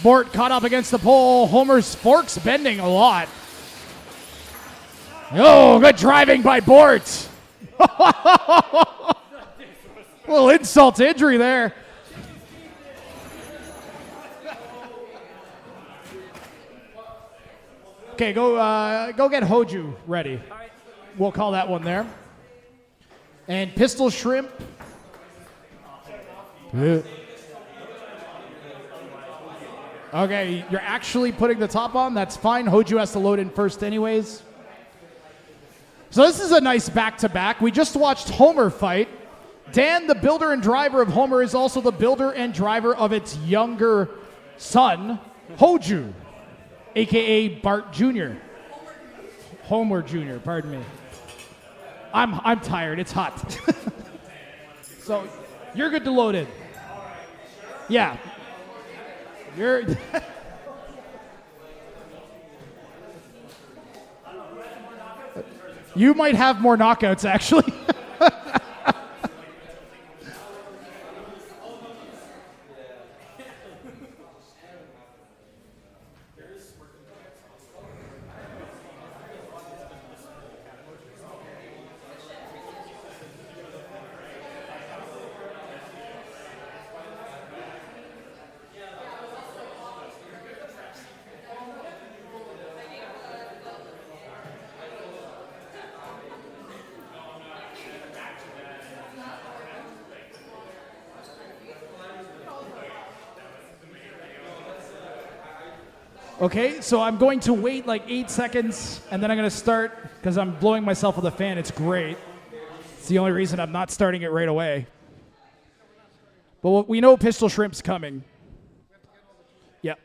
Bort caught up against the pole. Homer's fork's bending a lot. Oh, good driving by Bort. A little insult to injury there. Okay, go get Hoju ready. We'll call that one there. And Pistol Shrimp. Okay, you're actually putting the top on. That's fine. Hoju has to load in first anyways. So this is a nice back-to-back. We just watched Homer fight. Dan, the builder and driver of Homer, is also the builder and driver of its younger son, Hoju, a.k.a. Bart Jr. Homer Jr., pardon me. I'm tired. It's hot. So you're good to load in. Yeah. You're... You might have more knockouts, actually. Okay, so I'm going to wait like 8 seconds, and then I'm going to start, because I'm blowing myself with a fan. It's great. It's the only reason I'm not starting it right away. But we know Pistol Shrimp's coming. Yep.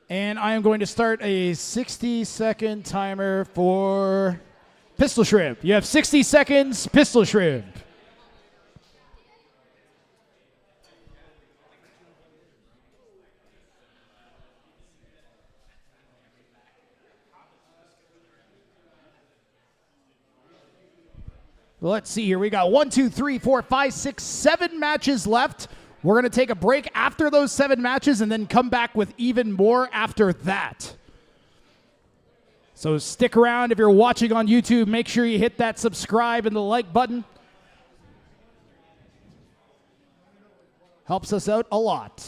And I am going to start a 60-second timer for Pistol Shrimp. You have 60 seconds, Pistol Shrimp. Well, let's see here. We got 1, 2, 3, 4, 5, 6, 7 matches left. We're going to take a break after those 7 matches and then come back with even more after that. So stick around. If you're watching on YouTube, make sure you hit that subscribe and the like button. Helps us out a lot.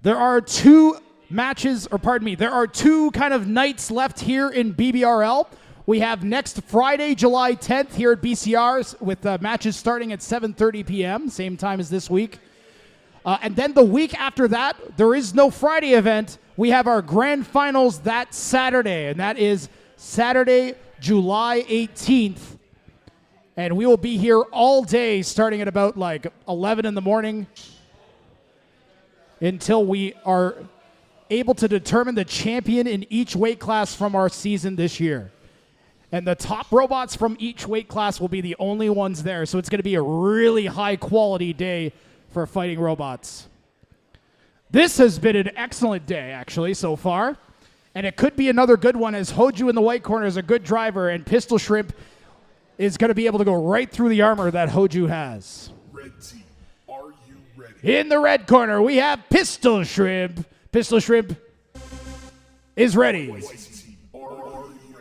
There are 2 matches, or pardon me, there are 2 kind of nights left here in BBRL. We have next Friday, July 10th here at BCR's with matches starting at 7:30 p.m., same time as this week. And then the week after that, there is no Friday event. We have our grand finals that Saturday, and that is Saturday, July 18th And we will be here all day starting at about like 11 in the morning until we are able to determine the champion in each weight class from our season this year. And the top robots from each weight class will be the only ones there. So it's going to be a really high quality day for fighting robots. This has been an excellent day, actually, so far. And it could be another good one as Hoju in the white corner is a good driver and Pistol Shrimp is going to be able to go right through the armor that Hoju has. Red team, are you ready? In the red corner, we have Pistol Shrimp. Pistol Shrimp is ready. White team, are you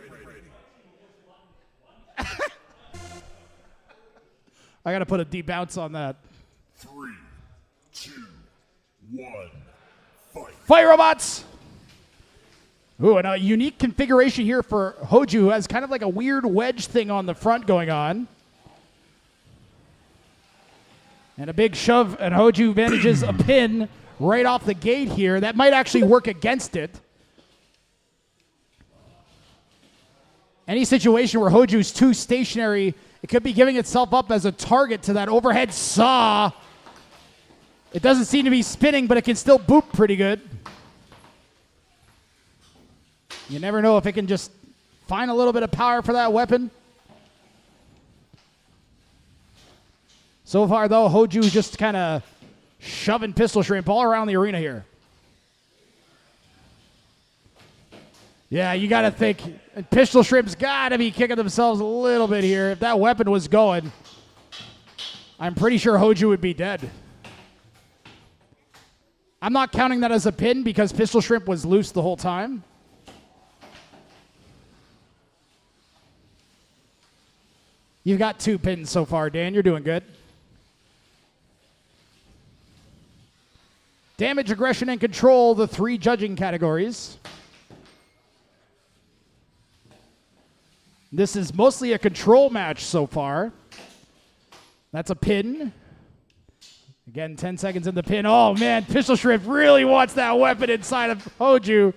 ready? I got to put a deep bounce on that. 3, 2, 1, fight. Fight robots! Ooh, and a unique configuration here for Hoju, who has kind of like a weird wedge thing on the front going on. And a big shove, and Hoju manages a pin right off the gate here. That might actually work against it. Any situation where Hoju's too stationary, it could be giving itself up as a target to that overhead saw. It doesn't seem to be spinning, but it can still boop pretty good. You never know if it can just find a little bit of power for that weapon. So far, though, Hoju just kind of shoving Pistol Shrimp all around the arena here. Yeah, you got to think Pistol Shrimp's got to be kicking themselves a little bit here. If that weapon was going, I'm pretty sure Hoju would be dead. I'm not counting that as a pin because Pistol Shrimp was loose the whole time. You've got 2 pins so far, Dan. You're doing good. Damage, aggression, and control, the 3 judging categories. This is mostly a control match so far. That's a pin. Again, 10 seconds in the pin. Oh, man, Pistol Shrimp really wants that weapon inside of Hoju.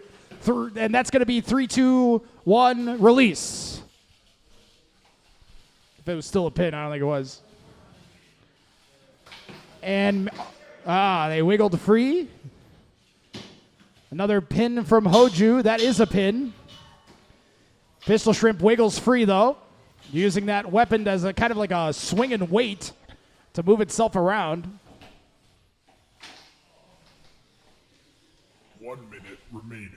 And that's going to be 3, 2, 1, release. If it was still a pin, I don't think it was. And, they wiggled free. Another pin from Hoju. That is a pin. Pistol Shrimp wiggles free, though, using that weapon as a kind of like a swinging weight to move itself around. 1 minute remaining.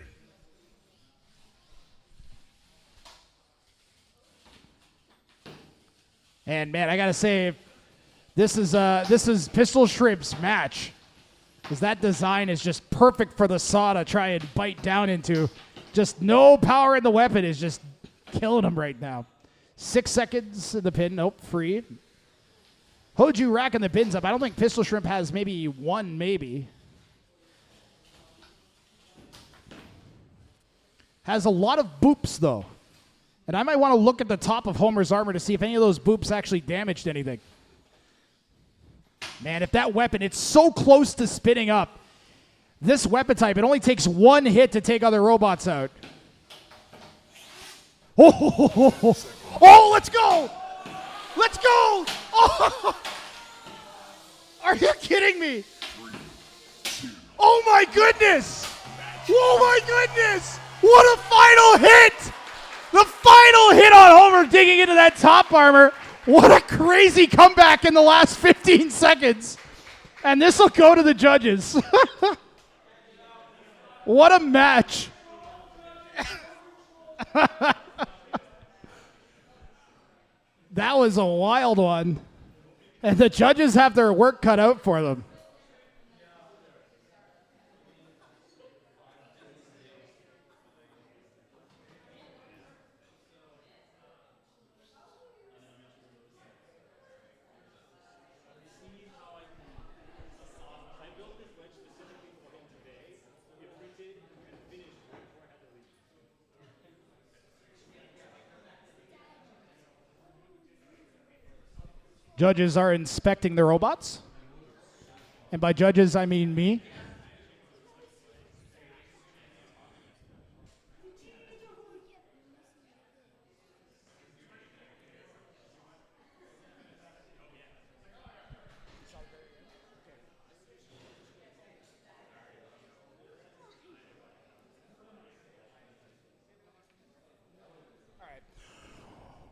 And man, I gotta say, this is Pistol Shrimp's match, because that design is just perfect for the saw to try and bite down into. Just no power in the weapon is just killing him right now. 6 seconds in the pin. Nope, free. Hoju racking the pins up. I don't think Pistol Shrimp has maybe 1, maybe. Has a lot of boops, though. And I might want to look at the top of Homer's armor to see if any of those boops actually damaged anything. Man, if that weapon, it's so close to spinning up. This weapon type, it only takes 1 hit to take other robots out. Oh, let's go! Let's go! Oh! Are you kidding me? Oh my goodness! Oh my goodness! What a final hit! The final hit on Homer digging into that top armor. What a crazy comeback in the last 15 seconds. And this will go to the judges. What a match. That was a wild one. And the judges have their work cut out for them. Judges are inspecting the robots. And by judges, I mean me.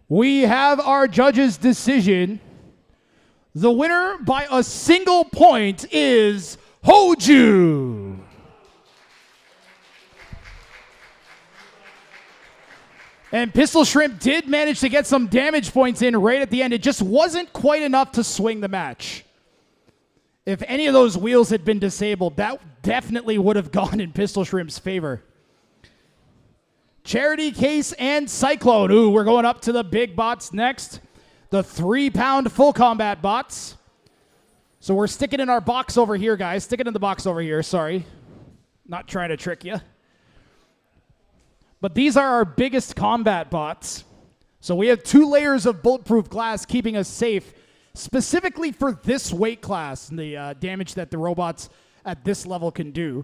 We have our judge's decision. The winner by a single point is Hoju. And Pistol Shrimp did manage to get some damage points in right at the end. It just wasn't quite enough to swing the match. If any of those wheels had been disabled, that definitely would have gone in Pistol Shrimp's favor. Charity Case and Cyclone. Ooh, we're going up to the big bots next. The 3-pound full combat bots. So we're sticking in our box over here, guys. Sticking in the box over here, sorry. Not trying to trick you. But these are our biggest combat bots. So we have 2 layers of bulletproof glass keeping us safe, specifically for this weight class and the damage that the robots at this level can do.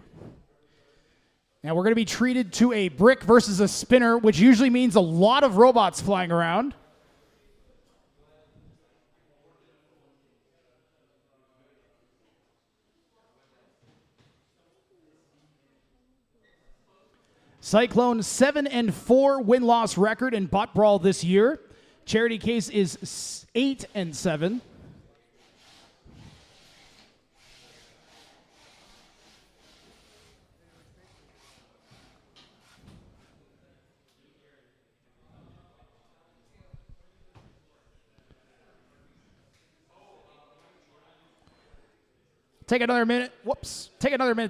Now we're going to be treated to a brick versus a spinner, which usually means a lot of robots flying around. Cyclone 7-4 win-loss record in BotBrawl this year. Charity Case is 8-7. Take another minute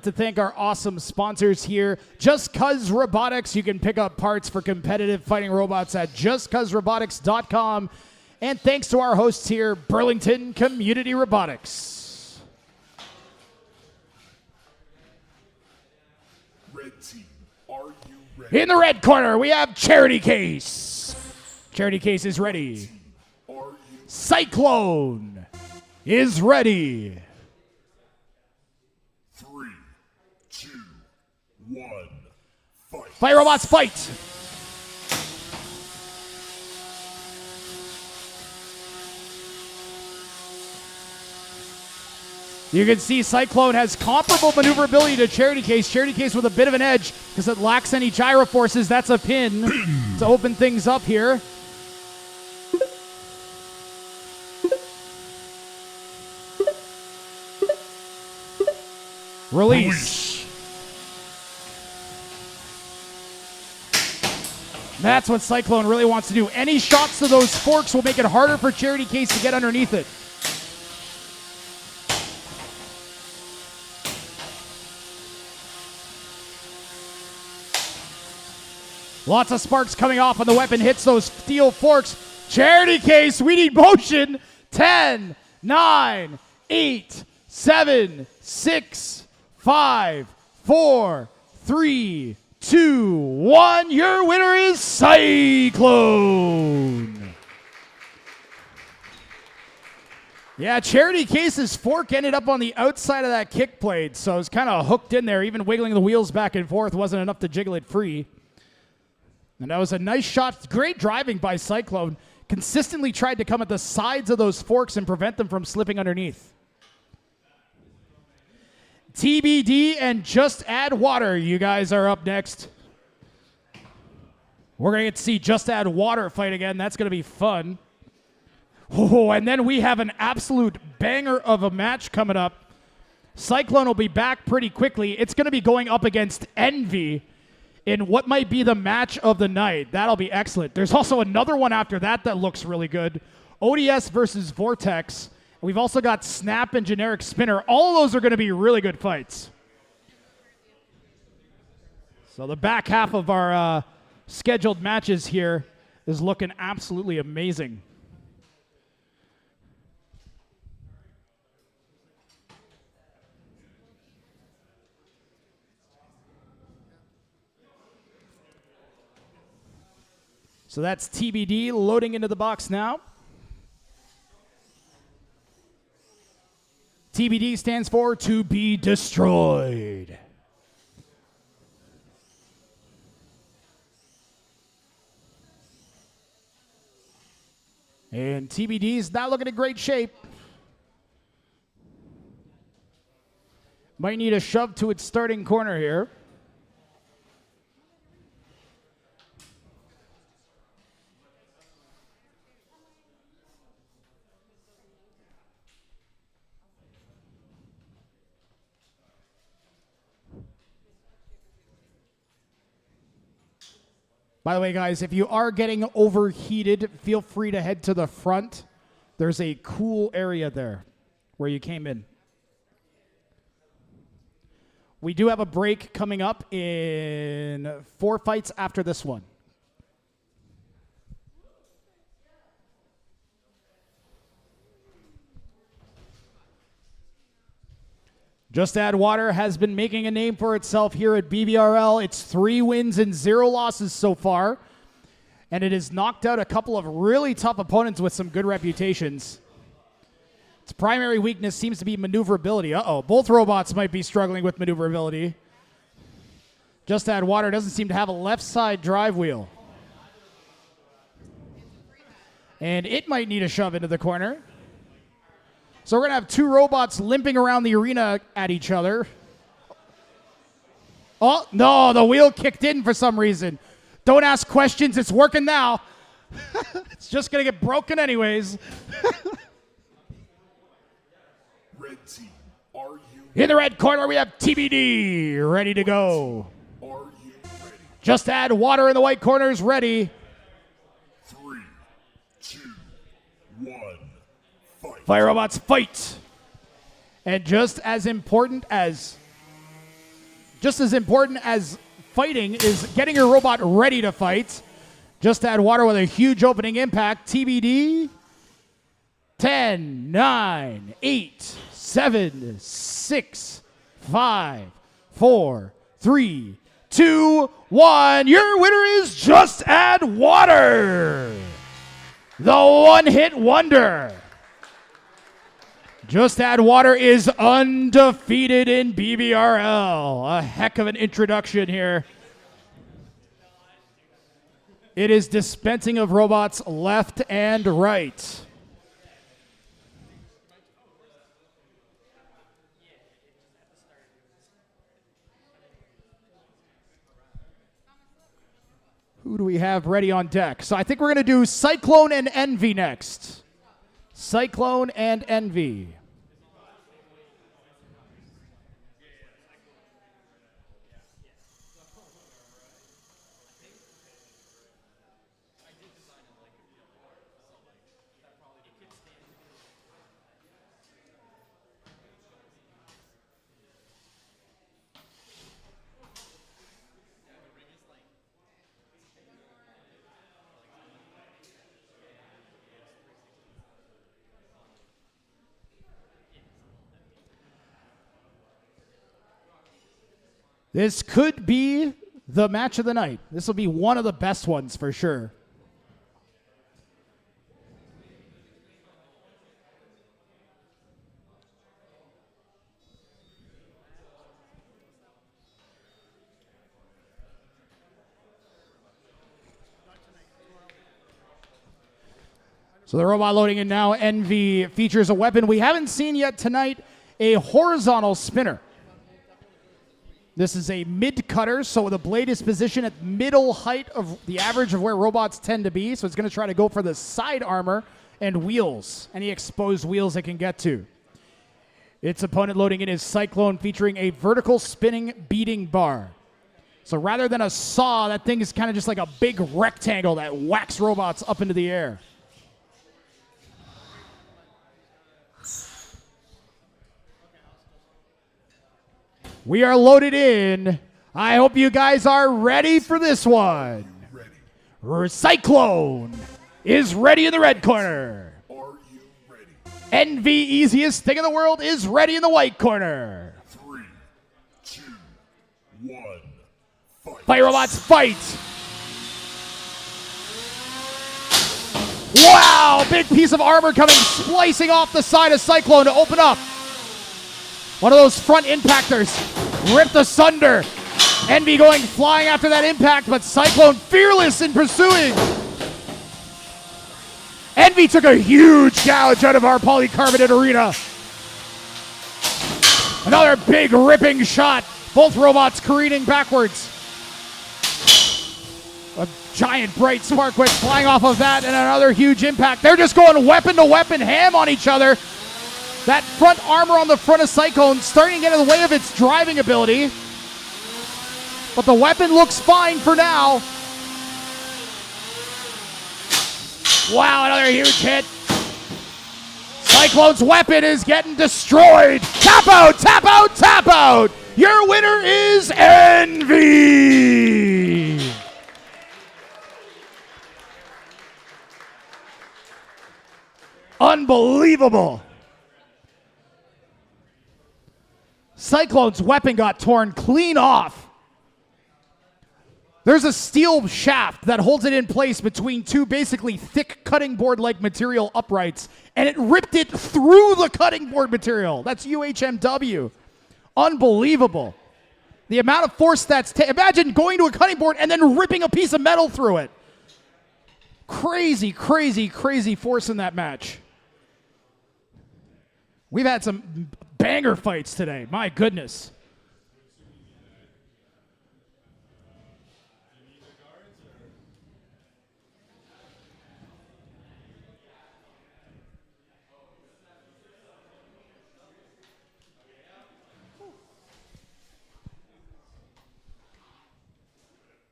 to thank our awesome sponsors here. Just Cuz Robotics. You can pick up parts for competitive fighting robots at justcuzrobotics.com. And thanks to our hosts here, Burlington Community Robotics. Red team, are you ready? In the red corner, we have Charity Case. Charity Case is ready. Are you Cyclone is ready. 3, 2, 1, fight. Fight robots, fight! You can see Cyclone has comparable maneuverability to Charity Case. Charity Case with a bit of an edge because it lacks any gyro forces. That's a pin to open things up here. Release. That's what Cyclone really wants to do. Any shots to those forks will make it harder for Charity Case to get underneath it. Lots of sparks coming off when the weapon hits those steel forks. Charity Case, we need motion. 10, 9, 8, 7, 6, 5, 4, 3, 2, 1. Your winner is Cyclone. Yeah, Charity Case's fork ended up on the outside of that kick plate, so it's kind of hooked in there. Even wiggling the wheels back and forth wasn't enough to jiggle it free. And that was a nice shot. Great driving by Cyclone. Consistently tried to come at the sides of those forks and prevent them from slipping underneath. TBD and Just Add Water. You guys are up next. We're going to get to see Just Add Water fight again. That's going to be fun. Oh, and then we have an absolute banger of a match coming up. Cyclone will be back pretty quickly. It's going to be going up against Envy in what might be the match of the night. That'll be excellent. There's also another one after that that looks really good. ODS versus Vortex. We've also got Snap and Generic Spinner. All of those are going to be really good fights. So the back half of our scheduled matches here is looking absolutely amazing. So that's TBD loading into the box now. TBD stands for to be destroyed. And TBD is not looking in great shape. Might need a shove to its starting corner here. By the way, guys, if you are getting overheated, feel free to head to the front. There's a cool area there where you came in. We do have a break coming up in 4 fights after this one. Just Add Water has been making a name for itself here at BBRL. It's 3 wins and 0 losses so far. And it has knocked out a couple of really tough opponents with some good reputations. Its primary weakness seems to be maneuverability. Uh-oh, both robots might be struggling with maneuverability. Just Add Water doesn't seem to have a left side drive wheel. And it might need a shove into the corner. So we're going to have 2 robots limping around the arena at each other. Oh, no, the wheel kicked in for some reason. Don't ask questions. It's working now. It's just going to get broken anyways. Red team, are you In the red corner, we have TBD ready to go. Are you ready? Just Add Water in the white corners ready. 3, 2, 1, fight. Fire robots fight. And just as important as fighting is getting your robot ready to fight. Just Add Water with a huge opening impact. TBD. 10, 9, 8, 7, 6, 5, 4, 3, 2, 1. Your winner is Just Add Water. The one-hit wonder. Just Add Water is undefeated in BBRL. A heck of an introduction here. It is dispensing of robots left and right. Who do we have ready on deck? So I think we're going to do Cyclone and Envy next. Cyclone and Envy. This could be the match of the night. This will be one of the best ones for sure. So the robot loading in now. Envy features a weapon we haven't seen yet tonight, a horizontal spinner. This is a mid cutter, so the blade is positioned at middle height of the average of where robots tend to be. So it's going to try to go for the side armor and wheels, any exposed wheels it can get to. Its opponent loading in is Cyclone, featuring a vertical spinning beating bar. So rather than a saw, that thing is kind of just like a big rectangle that whacks robots up into the air. We are loaded in. I hope you guys are ready for this one. Ready. Cyclone is ready in the red corner. Are you ready? Envy, easiest thing in the world, is ready in the white corner. 3, 2, 1, fight. Fire robots fight. Wow, big piece of armor coming, splicing off the side of Cyclone to open up. One of those front impactors ripped asunder. Envy going flying after that impact, but Cyclone fearless in pursuing. Envy took a huge gouge out of our polycarbonate arena. Another big ripping shot. Both robots careening backwards. A giant bright spark went flying off of that, and another huge impact. They're just going weapon to weapon, ham on each other. That front armor on the front of Cyclone starting to get in the way of its driving ability. But the weapon looks fine for now. Wow, another huge hit. Cyclone's weapon is getting destroyed. Tap out, tap out, tap out. Your winner is Envy. Unbelievable. Cyclone's weapon got torn clean off. There's a steel shaft that holds it in place between two basically thick cutting board-like material uprights, and it ripped it through the cutting board material. That's UHMW. Unbelievable. The amount of force that's imagine going to a cutting board and then ripping a piece of metal through it. Crazy, crazy, crazy force in that match. We've had some banger fights today. My goodness.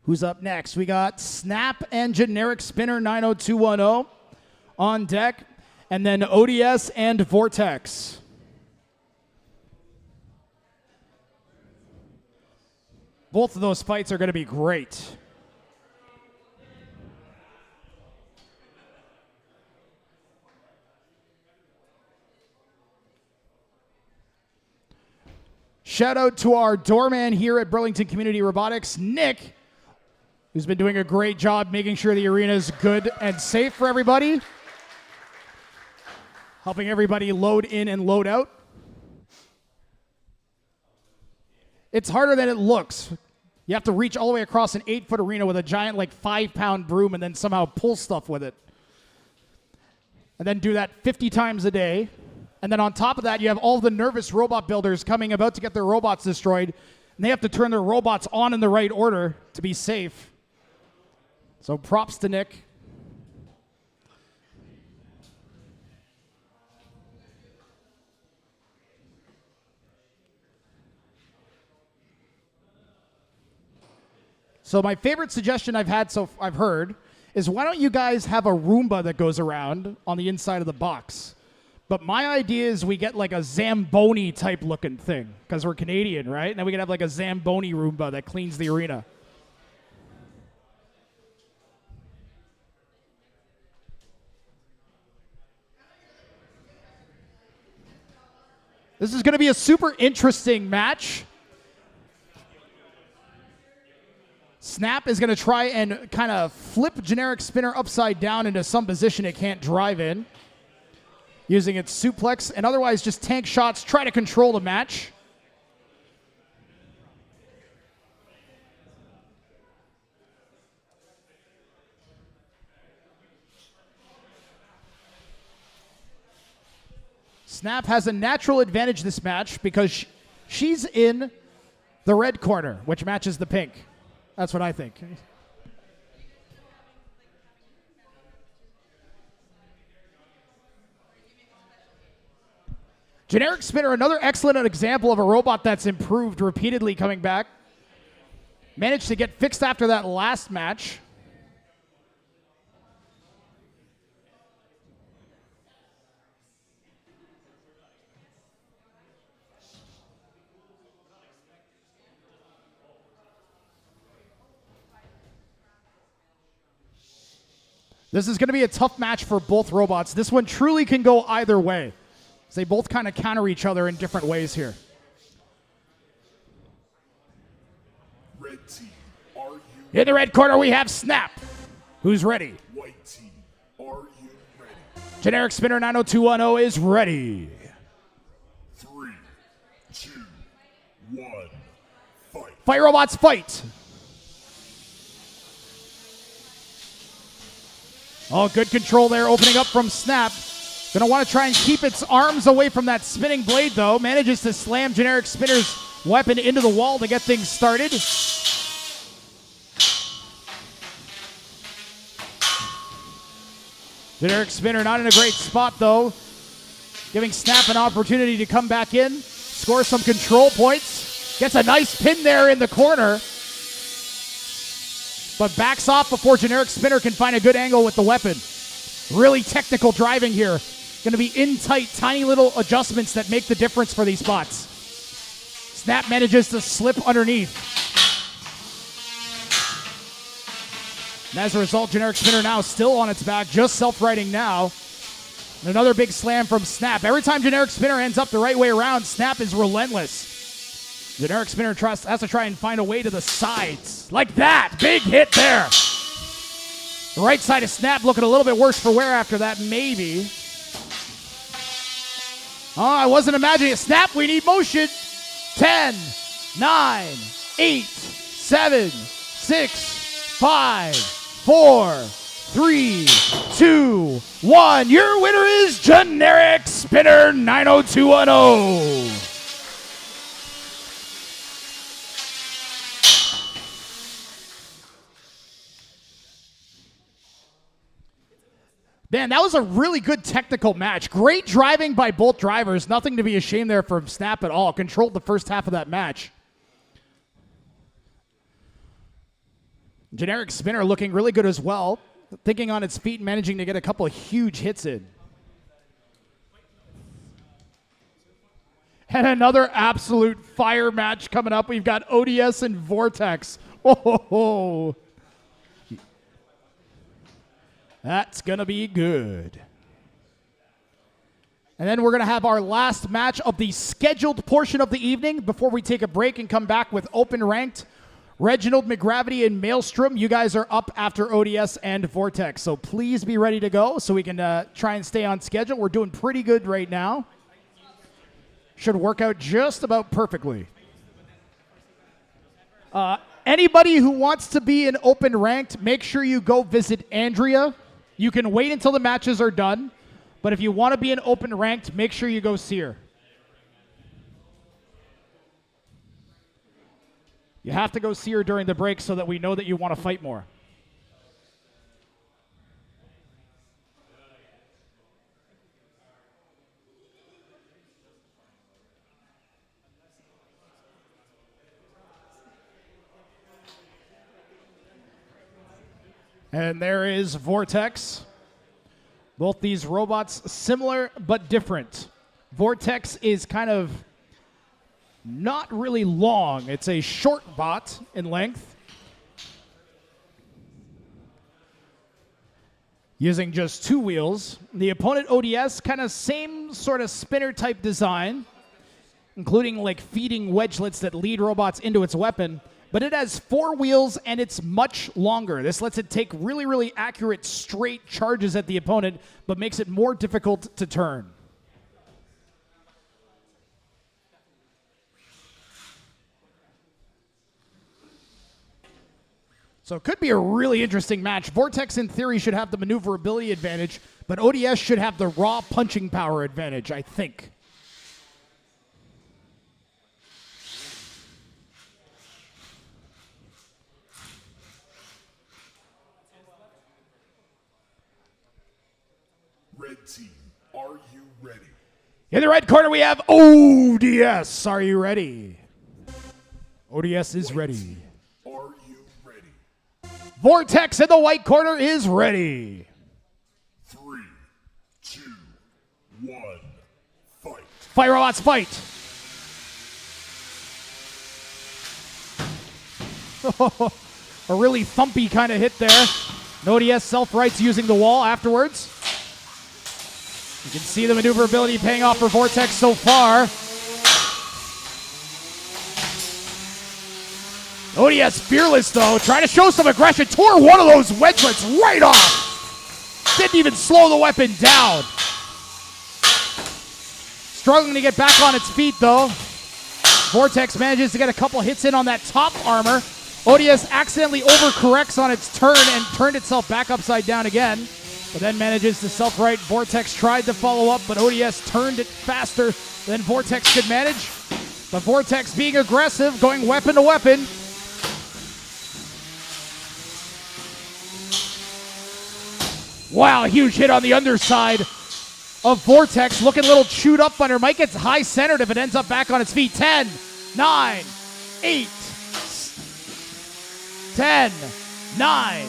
Who's up next? We got Snap and Generic Spinner 90210 on deck, and then ODS and Vortex. Both of those fights are going to be great. Shout out to our doorman here at Burlington Community Robotics, Nick, who's been doing a great job making sure the arena is good and safe for everybody. Helping everybody load in and load out. It's harder than it looks. You have to reach all the way across an 8-foot arena with a giant, like, 5-pound broom and then somehow pull stuff with it. And then do that 50 times a day. And then on top of that, you have all the nervous robot builders coming about to get their robots destroyed. And they have to turn their robots on in the right order to be safe. So props to Nick. So my favorite suggestion I've heard is, why don't you guys have a Roomba that goes around on the inside of the box? But my idea is we get like a Zamboni type looking thing, because we're Canadian, right? And then we can have like a Zamboni Roomba that cleans the arena. This is going to be a super interesting match. Snap is going to try and kind of flip Generic Spinner upside down into some position it can't drive in, using its suplex, and otherwise just tank shots, try to control the match. Snap has a natural advantage this match because she's in the red corner, which matches the pink. That's what I think. Generic Spinner, another excellent example of a robot that's improved repeatedly coming back. Managed to get fixed after that last match. This is going to be a tough match for both robots. This one truly can go either way. They both kind of counter each other in different ways here. Red team, are you In the red corner, we have Snap, who's ready. White team, are you ready? Generic Spinner 90210 is ready. 3, 2, 1, fight. Fight robots, fight. Oh, good control there, opening up from Snap. Gonna want to try and keep its arms away from that spinning blade, though. Manages to slam Generic Spinner's weapon into the wall to get things started. Generic Spinner not in a great spot, though. Giving Snap an opportunity to come back in, score some control points. Gets a nice pin there in the corner, but backs off before Generic Spinner can find a good angle with the weapon. Really technical driving here. Going to be in tight, tiny little adjustments that make the difference for these spots. Snap manages to slip underneath. And as a result, Generic Spinner now still on its back, just self-righting now. And another big slam from Snap. Every time Generic Spinner ends up the right way around, Snap is relentless. Generic Spinner has to try and find a way to the sides. Like that! Big hit there! The right side of Snap looking a little bit worse for wear after that, maybe. Oh, I wasn't imagining it. Snap, we need motion. 10, 9, 8, 7, 6, 5, 4, 3, 2, 1. Your winner is Generic Spinner 90210. Man, that was a really good technical match. Great driving by both drivers. Nothing to be ashamed there from Snap at all. Controlled the first half of that match. Generic Spinner looking really good as well. Thinking on its feet and managing to get a couple of huge hits in. And another absolute fire match coming up. We've got ODS and Vortex. Oh, that's going to be good. And then we're going to have our last match of the scheduled portion of the evening before we take a break and come back with open ranked. Reginald, McGravity, and Maelstrom, you guys are up after ODS and Vortex. So please be ready to go so we can try and stay on schedule. We're doing pretty good right now. Should work out just about perfectly. Anybody who wants to be in open ranked, make sure you go visit Andrea. You can wait until the matches are done, but if you want to be in open ranked, make sure you go see her. You have to go see her during the break so that we know that you want to fight more. And there is Vortex. Both these robots similar but different. Vortex is kind of not really long. It's a short bot in length. Using just 2 wheels. The opponent ODS, kind of same sort of spinner type design, including like feeding wedgelets that lead robots into its weapon. But it has 4 wheels and it's much longer. This lets it take really, really accurate straight charges at the opponent, but makes it more difficult to turn. So it could be a really interesting match. Vortex, in theory, should have the maneuverability advantage, but ODS should have the raw punching power advantage, I think. Red team, are you ready? In the red corner, we have ODS. Are you ready? ODS is ready. Are you ready? Vortex in the white corner is ready. 3, 2, 1, fight. Fire robots, fight. A really thumpy kind of hit there. ODS self-rights using the wall afterwards. You can see the maneuverability paying off for Vortex so far. ODS fearless, though, trying to show some aggression. Tore one of those wedgelets right off. Didn't even slow the weapon down. Struggling to get back on its feet, though. Vortex manages to get a couple hits in on that top armor. ODS accidentally overcorrects on its turn and turned itself back upside down again. But then manages to self-right. Vortex tried to follow up, but ODS turned it faster than Vortex could manage. But Vortex being aggressive, going weapon to weapon. Wow, huge hit on the underside of Vortex. Looking a little chewed up under. Might get high-centered if it ends up back on its feet. 10, 9, 8, 10, 9,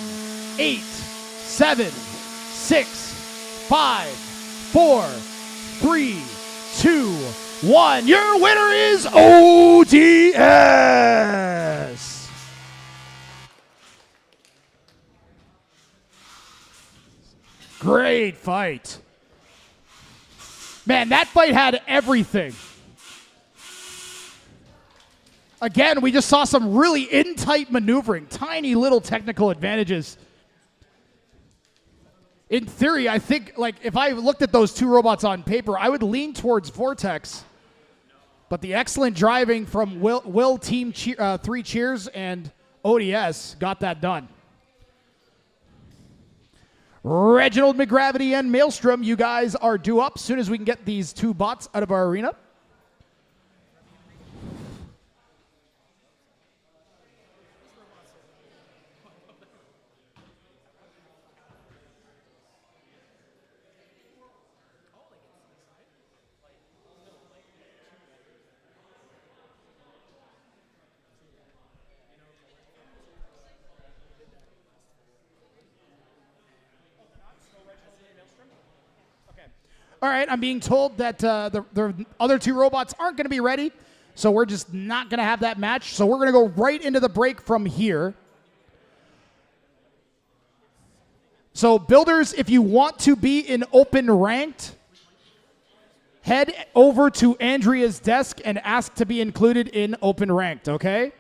8, 7, 6, 5, 4, 3, 2, 1. Your winner is ODS. Great fight. Man, that fight had everything. Again, we just saw some really in-tight maneuvering, tiny little technical advantages. In theory, I think, like, if I looked at those two robots on paper, I would lean towards Vortex. But the excellent driving from Will Team 3 Cheers and ODS got that done. Reginald, McGravity, and Maelstrom, you guys are due up as soon as we can get these two bots out of our arena. All right, I'm being told that the other two robots aren't going to be ready, so we're just not going to have that match. So we're going to go right into the break from here. So builders, if you want to be in open ranked, head over to Andrea's desk and ask to be included in open ranked, okay?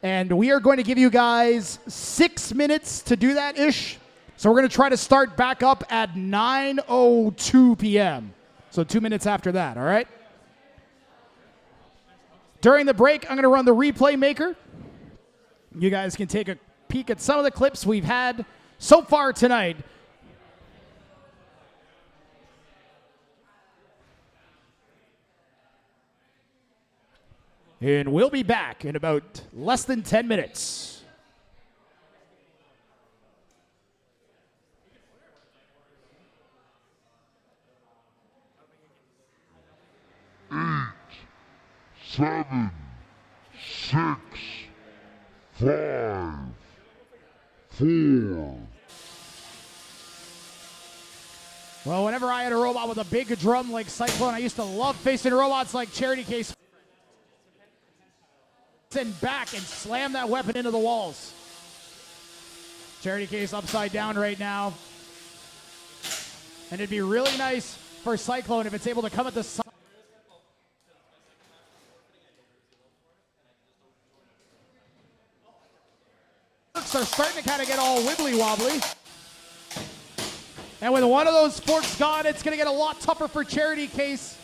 And we are going to give you guys 6 minutes to do that-ish. So we're going to try to start back up at 9:02 p.m. So 2 minutes after that, all right? During the break, I'm going to run the replay maker. You guys can take a peek at some of the clips we've had so far tonight. And we'll be back in about less than 10 minutes. Seven, 6, 5, 4. Well, whenever I had a robot with a big drum like Cyclone, I used to love facing robots like Charity Case. And back and slam that weapon into the walls. Charity Case upside down right now. And it'd be really nice for Cyclone if it's able to come at the side. Are starting to kind of get all wibbly wobbly. And with one of those forks gone, it's going to get a lot tougher for Charity Case.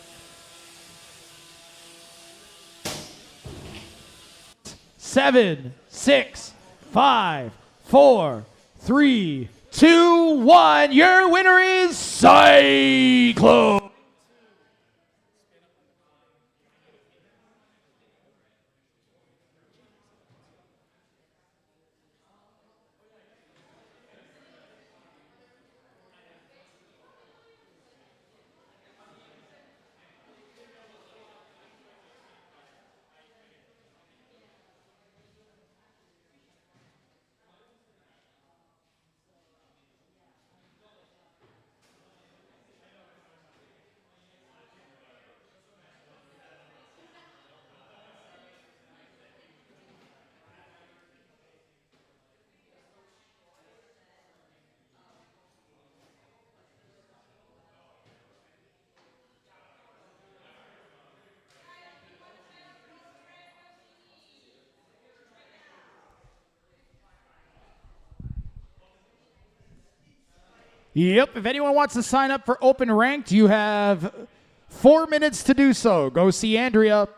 Seven, 6, 5, 4, 3, 2, 1. Your winner is Cyclone. Yep, if anyone wants to sign up for Open Ranked, you have 4 minutes to do so. Go see Andrea.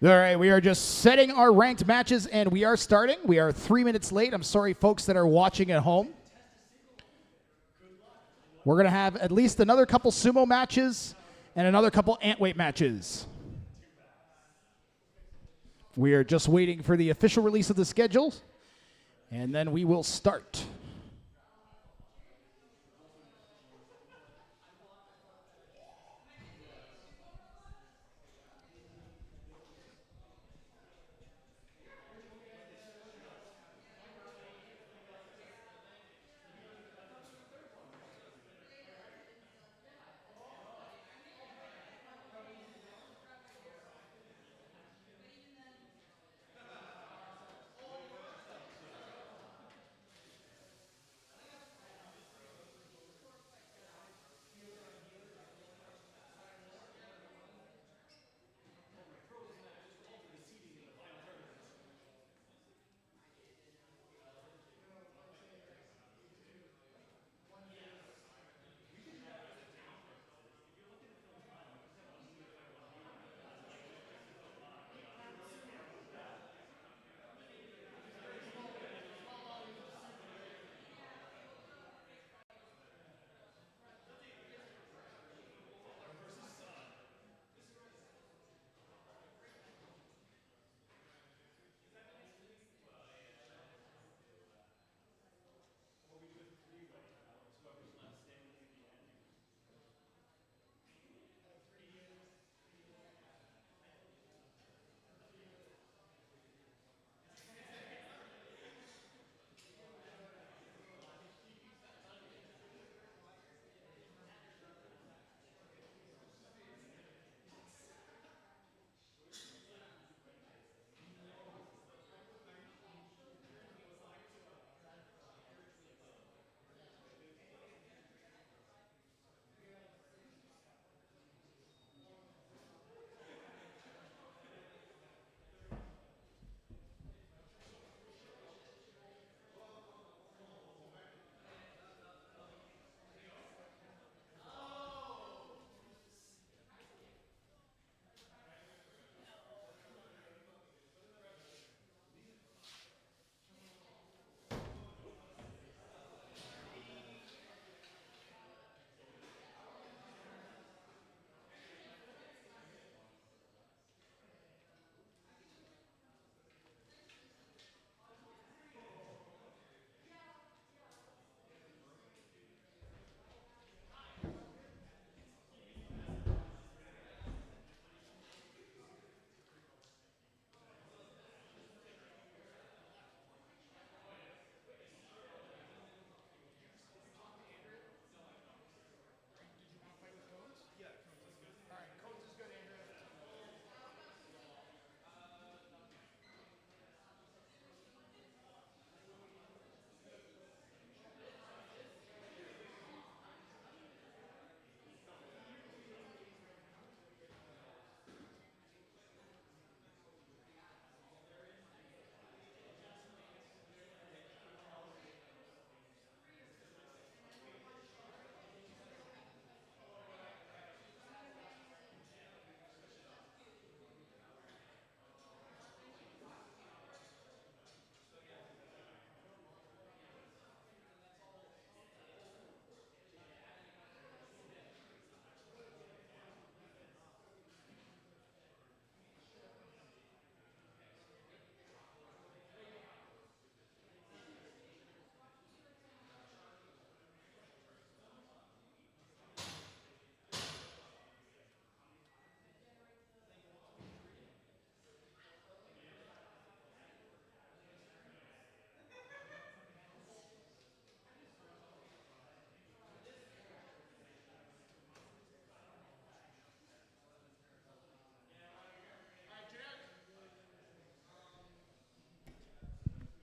All right, we are just setting our ranked matches, and we are starting. We are 3 minutes late. I'm sorry, folks that are watching at home. We're going to have at least another couple sumo matches and another couple antweight matches. We are just waiting for the official release of the schedule, and then we will start.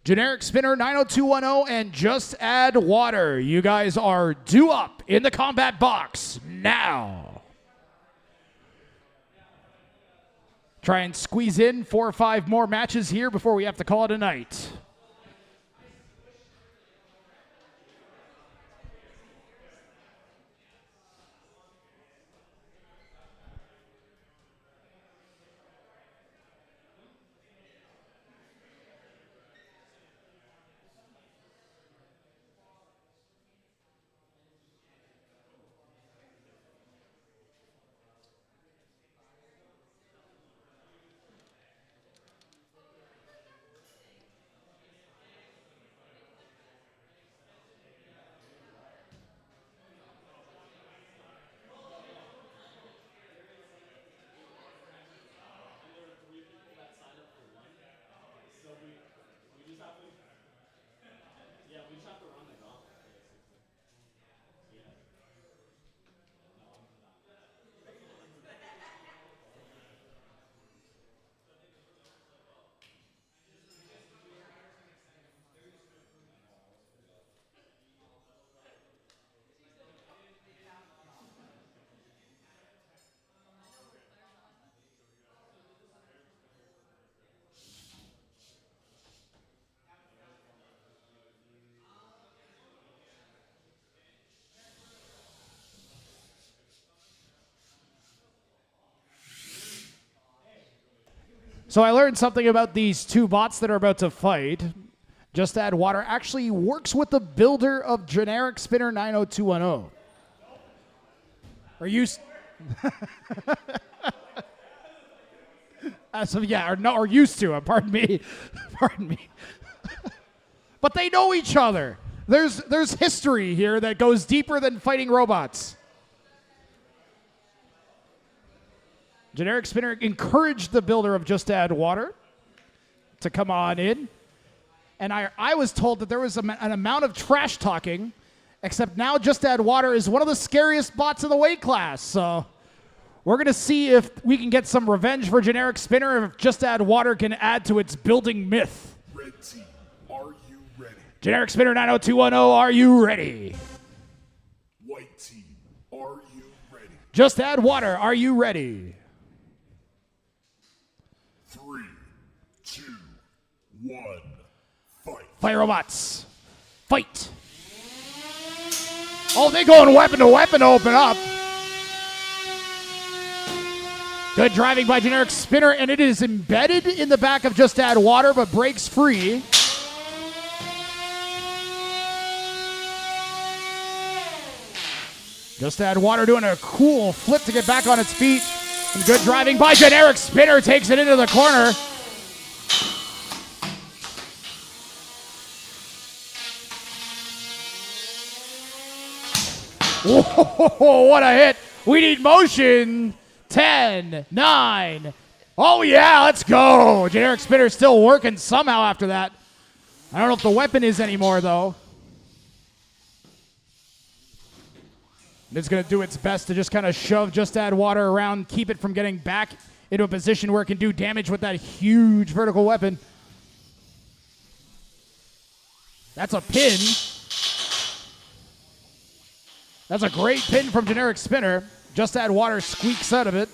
Generic Spinner 90210 and Just Add Water. You guys are due up in the combat box now. Try and squeeze in 4 or 5 more matches here before we have to call it a night. So I learned something about these two bots that are about to fight. Just Add Water actually works with the builder of Generic Spinner 90210. Are you... As of, yeah, or used to. Pardon me. Pardon me. But they know each other. There's history here that goes deeper than fighting robots. Generic Spinner encouraged the builder of Just Add Water to come on in. And I was told that there was an amount of trash talking, except now Just Add Water is one of the scariest bots in the weight class. So we're going to see if we can get some revenge for Generic Spinner, if Just Add Water can add to its building myth. Red team, are you ready? Generic Spinner 90210, are you ready? White team, are you ready? Just Add Water, are you ready? 3, 2, 1, fight. Fight robots. Fight. Oh, they're going weapon to weapon to open up. Good driving by Generic Spinner, and it is embedded in the back of Just Add Water, but breaks free. Just Add Water doing a cool flip to get back on its feet. And good driving by Generic Spinner, takes it into the corner. Whoa, what a hit. We need motion. 10, 9. Oh, yeah, let's go. Generic Spinner still working somehow after that. I don't know if the weapon is anymore, though. It's going to do its best to just kind of shove Just Add Water around, keep it from getting back into a position where it can do damage with that huge vertical weapon. That's a pin. That's a great pin from Generic Spinner. Just Add Water squeaks out of it.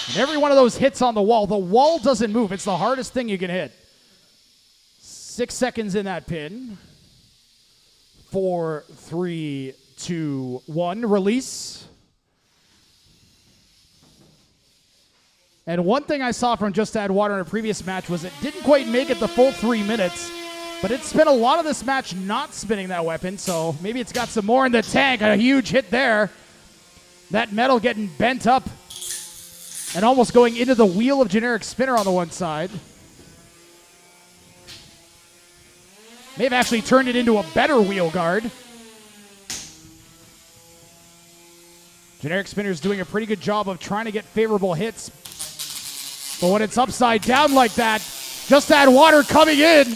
And every one of those hits on the wall doesn't move. It's the hardest thing you can hit. 6 seconds in that pin. 4, 3, 2, 1. Release. And one thing I saw from Just Add Water in a previous match was it didn't quite make it the full 3 minutes. But it spent a lot of this match not spinning that weapon, so maybe it's got some more in the tank. A huge hit there. That metal getting bent up and almost going into the wheel of Generic Spinner on the one side. May have actually turned it into a better wheel guard. Generic Spinner's doing a pretty good job of trying to get favorable hits. But when it's upside down like that, Just Add Water coming in.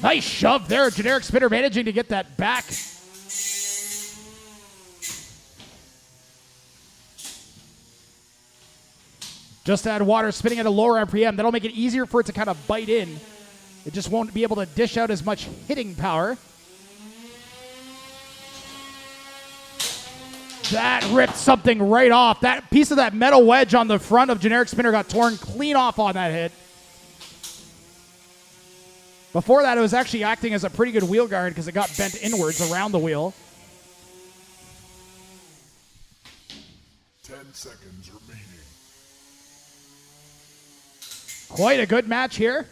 Nice shove there. Generic Spinner managing to get that back. Just Add Water spinning at a lower RPM. That'll make it easier for it to kind of bite in. It just won't be able to dish out as much hitting power. That ripped something right off. That piece of that metal wedge on the front of Generic Spinner got torn clean off on that hit. Before that, it was actually acting as a pretty good wheel guard because it got bent inwards around the wheel. 10 seconds remaining. Quite a good match here.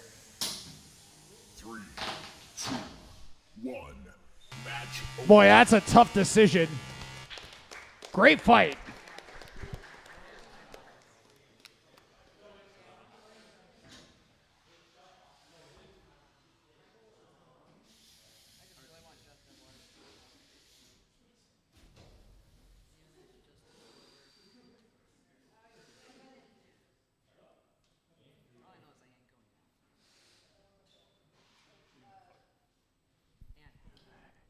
3, 2, 1. Match over. Boy, that's a tough decision. Great fight.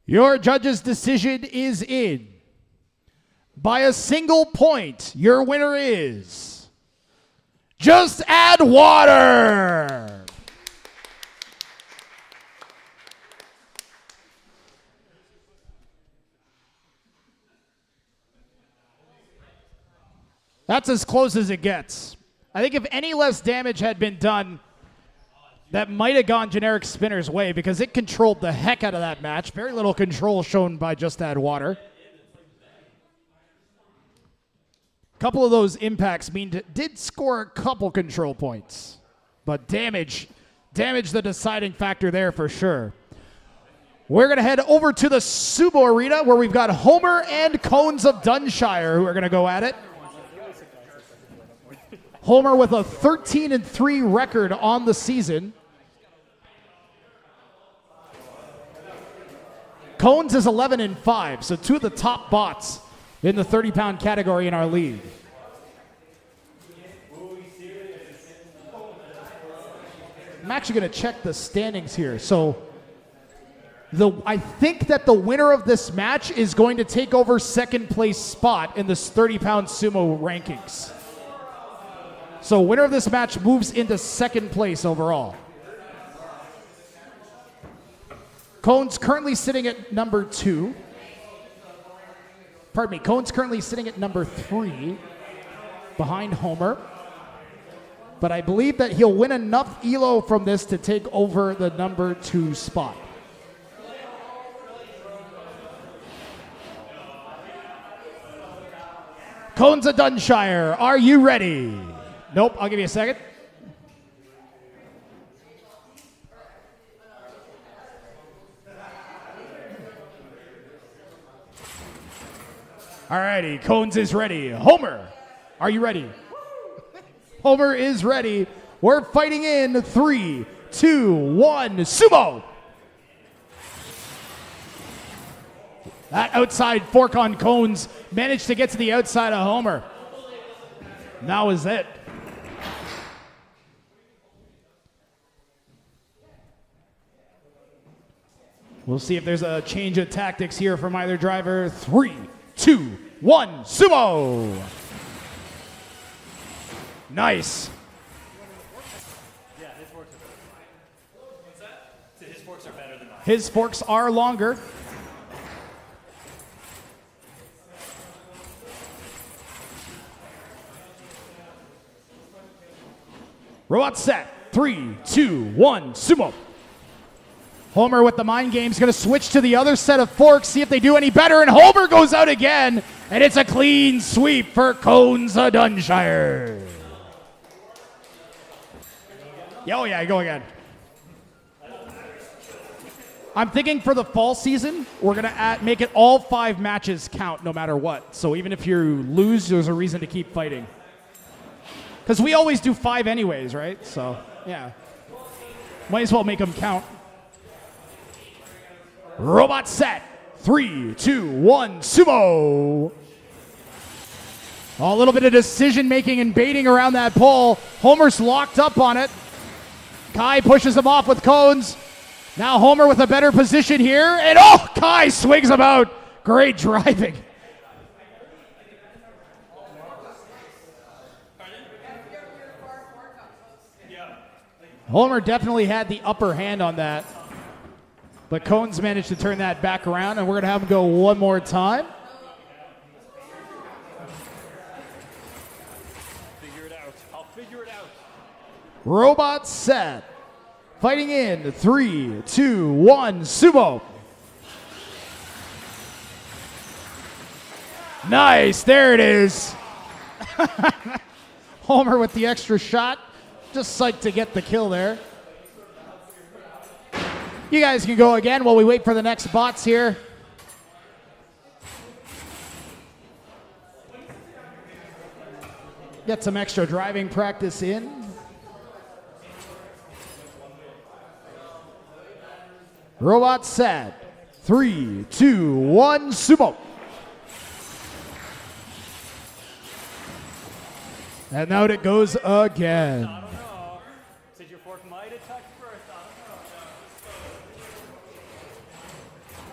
Your judge's decision is in. By a single point, your winner is Just Add Water. That's as close as it gets. I think if any less damage had been done, That might have gone generic spinner's way because it controlled the heck out of that match. Very little control shown by Just Add Water. Couple of those impacts did score a couple control points, but damage the deciding factor there for sure. We're going to head over to the Sumo Arena where we've got Homer and Cones of Dunshire who are going to go at it. Homer with a 13-3 record on the season. Cones is 11-5, so two of the top bots in the 30-pound category in our league. I'm actually going to check the standings here. So I think that the winner of this match is going to take over second place spot in this 30-pound sumo rankings. So winner of this match moves into second place overall. Cone's currently sitting at number 2. Pardon me, Cone's currently sitting at number 3 behind Homer. But I believe that he'll win enough ELO from this to take over the number 2 spot. Cones of Dunshire, are you ready? Nope, I'll give you a second. Alrighty, Cones is ready. Homer, are you ready? Homer is ready. We're fighting in 3, 2, 1, sumo! That outside fork on Cones managed to get to the outside of Homer. That was it. We'll see if there's a change of tactics here from either driver. 3, 2, 1, sumo! Nice. Yeah, his forks are better. What's that? So his forks are better than mine. His forks are longer. Robot set. 3, 2, 1, sumo. Homer with the mind game's going to switch to the other set of forks, see if they do any better, and Homer goes out again, and it's a clean sweep for Cones of Dunshire. Oh yeah, go again. I'm thinking for the fall season, we're going to make it all 5 matches count no matter what. So even if you lose, there's a reason to keep fighting. Because we always do 5 anyways, right? So, yeah. Might as well make them count. Robot set. 3, 2, 1, sumo. A little bit of decision making and baiting around that pole. Homer's locked up on it. Kai pushes him off with Cones. Now Homer with a better position here. And oh, Kai swings him out. Great driving. Homer definitely had the upper hand on that. But Cones managed to turn that back around, and we're going to have him go one more time. Figure it out. I'll figure it out. Robot set. Fighting in 3, 2, 1, sumo. Nice, there it is. Homer with the extra shot. Just psyched to get the kill there. You guys can go again while we wait for the next bots here. Get some extra driving practice in. Robot set. 3, 2, 1, sumo. And out it goes again. I don't know. Said your fork might have touched first.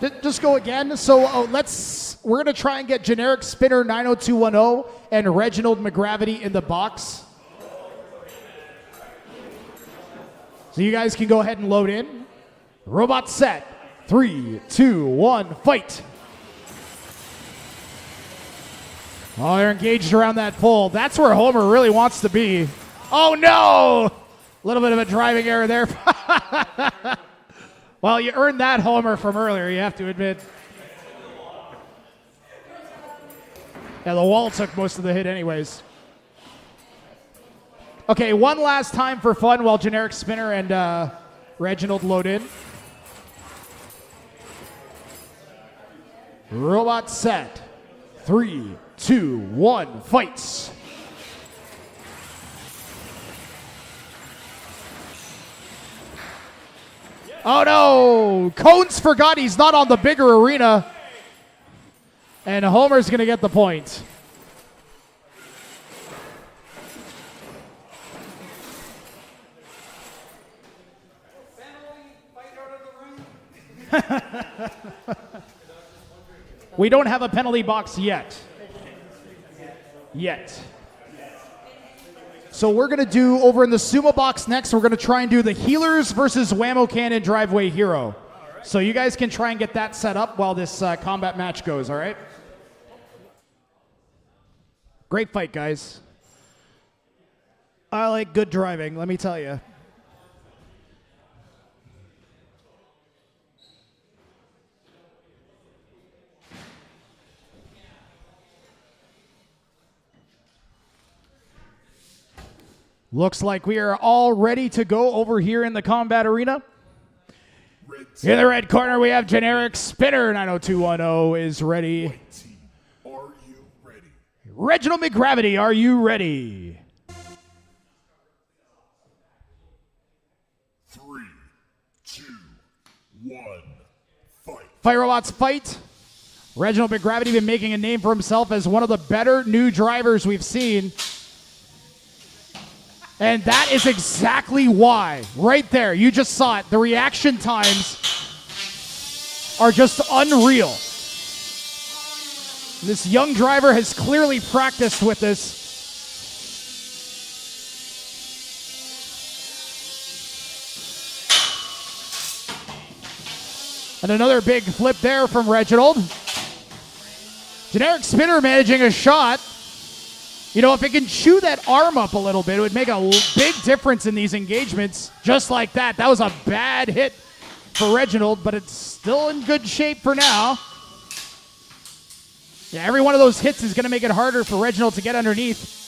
I don't know. Just go again. So we're going to try and get generic spinner 90210 and Reginald McGravity in the box. So you guys can go ahead and load in. Robot set. 3, 2, 1, fight. Oh, they're engaged around that pole. That's where Homer really wants to be. Oh, no! A little bit of a driving error there. Well, you earned that homer from earlier, you have to admit. Yeah, the wall took most of the hit anyways. Okay, one last time for fun while Generic Spinner and Reginald load in. Robot set. 3, 2, 1, fights. Oh no! Cones forgot he's not on the bigger arena. And Homer's going to get the point. We don't have a penalty box yet. So we're going to do, over in the Sumo box next, we're going to try and do the Healers versus Whammo Cannon Driveway Hero. So you guys can try and get that set up while this combat match goes, all right? Great fight, guys. I like good driving, let me tell you. Looks like we are all ready to go over here in the combat arena. In the red corner, we have Generic Spinner. 90210 is ready. White team, are you ready? Reginald McGravity, are you ready? 3, 2, 1, fight. Fight Robots fight. Reginald McGravity been making a name for himself as one of the better new drivers we've seen. And that is exactly why. Right there, you just saw it. The reaction times are just unreal. This young driver has clearly practiced with this. And another big flip there from Reginald. Generic Spinner managing a shot. You know, if it can chew that arm up a little bit, it would make a big difference in these engagements. Just like that. That was a bad hit for Reginald, but it's still in good shape for now. Yeah, every one of those hits is going to make it harder for Reginald to get underneath.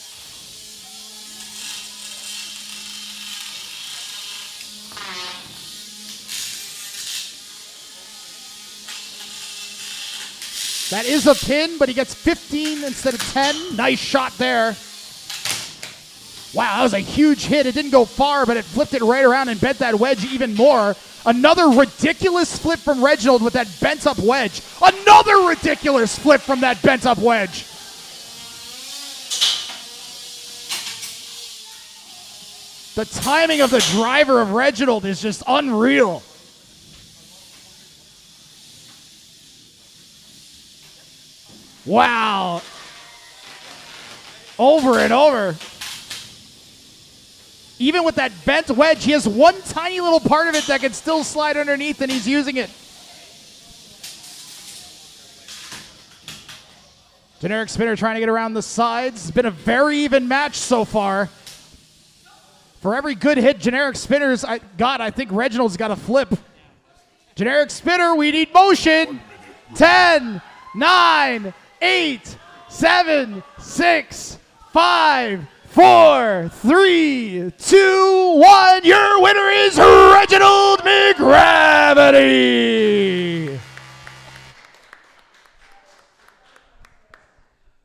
That is a pin, but he gets 15 instead of 10. Nice shot there. Wow, that was a huge hit. It didn't go far, but it flipped it right around and bent that wedge even more. Another ridiculous flip from Reginald with that bent up wedge. Another ridiculous flip from that bent up wedge. The timing of the driver of Reginald is just unreal. Wow. Over and over. Even with that bent wedge, he has one tiny little part of it that can still slide underneath, and he's using it. Generic Spinner trying to get around the sides. It's been a very even match so far. For every good hit Generic Spinner's got, I think Reginald's got a flip. Generic Spinner, we need motion. 10, 9, 8, 7, 6, 5, 4, 3, 2, 1. Your winner is Reginald McGravity.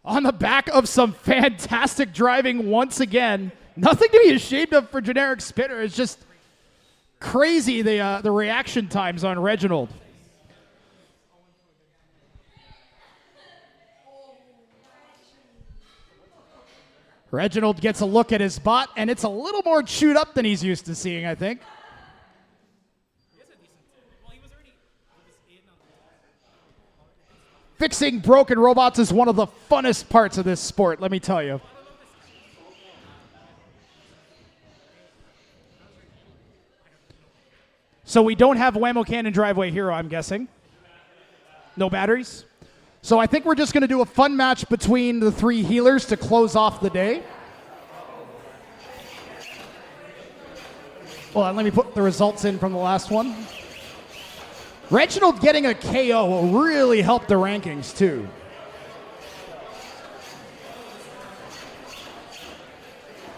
On the back of some fantastic driving once again. Nothing to be ashamed of for Generic Spinner. It's just crazy the reaction times on Reginald. Reginald gets a look at his bot, and it's a little more chewed up than he's used to seeing, I think. Fixing broken robots is one of the funnest parts of this sport, let me tell you. So we don't have Whammo Cannon Driveway Hero, I'm guessing. No batteries? So I think we're just going to do a fun match between the three healers to close off the day. Hold on, let me put the results in from the last one. Reginald getting a KO will really help the rankings, too.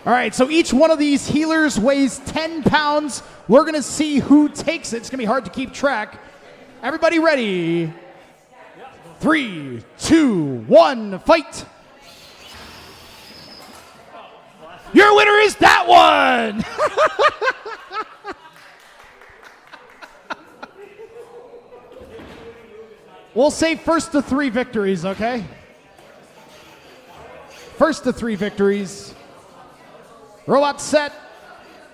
All right, so each one of these healers weighs 10 pounds. We're going to see who takes it. It's going to be hard to keep track. Everybody ready? 3, 2, 1, fight. Your winner is that one! We'll say first to 3 victories, okay? First to 3 victories. Robot set.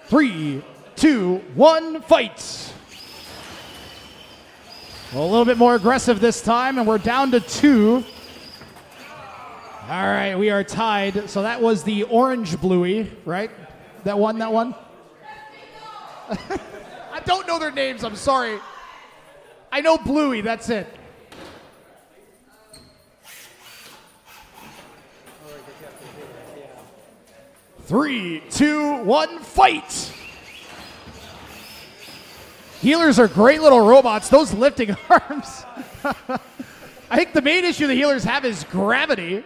3, 2, 1, fight. Well, a little bit more aggressive this time, and we're down to 2. All right, we are tied. So that was the orange bluey, right? That one? I don't know their names, I'm sorry. I know bluey, that's it. Three, 2, 1, fight! Healers are great little robots. Those lifting arms. I think the main issue the healers have is gravity.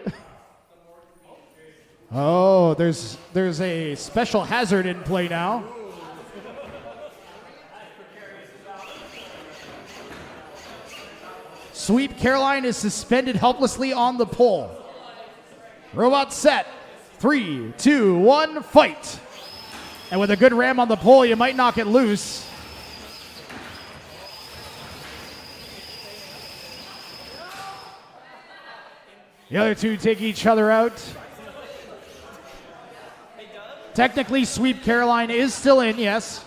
Oh, there's a special hazard in play now. Sweep Caroline is suspended helplessly on the pole. Robot set. 3, 2, 1, fight. And with a good ram on the pole, you might knock it loose. The other two take each other out. Technically, Sweep Caroline is still in, yes.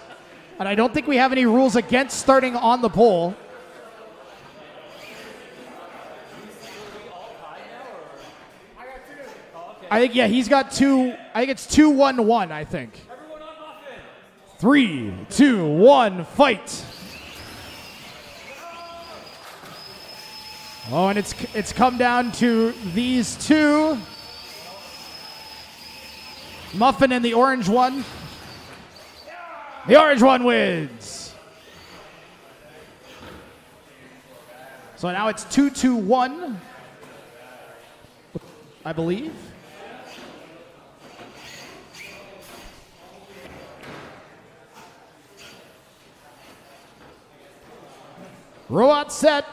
And I don't think we have any rules against starting on the pole. I think, yeah, he's got 2. I think it's 2-1-1, I think. 3, 2, 1, fight. Oh, and it's come down to these two. Muffin and the orange one. The orange one wins. So now it's 2-2-1, I believe. Robot set.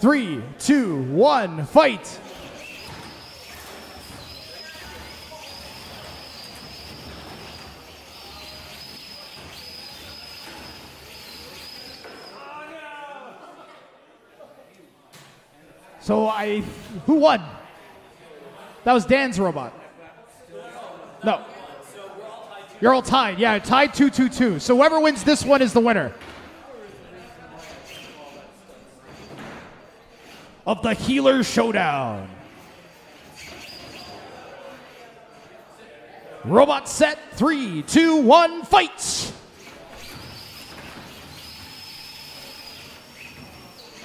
3, 2, 1, fight. So who won? That was Dan's robot. No. You're all tied. Yeah, tied 2-2-2. So whoever wins this one is the winner of the Healer Showdown. Robot set. 3, 2, 1, fight.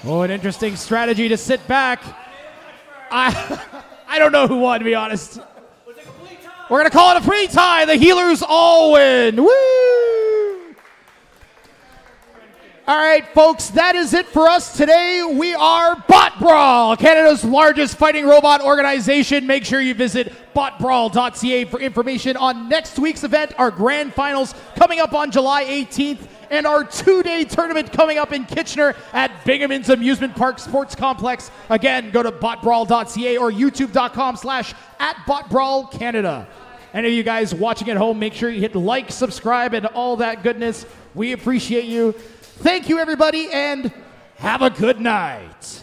Oh, an interesting strategy to sit back. I don't know who won, to be honest. We're going to call it a free tie. The Healers all win. Woo! All right, folks, that is it for us today. We are BotBrawl, Canada's largest fighting robot organization. Make sure you visit botbrawl.ca for information on next week's event, our grand finals coming up on July 18th, and our 2-day tournament coming up in Kitchener at Binghamton's Amusement Park Sports Complex. Again, go to botbrawl.ca or youtube.com/@BotBrawlCanada. Any of you guys watching at home, make sure you hit like, subscribe, and all that goodness. We appreciate you. Thank you, everybody, and have a good night.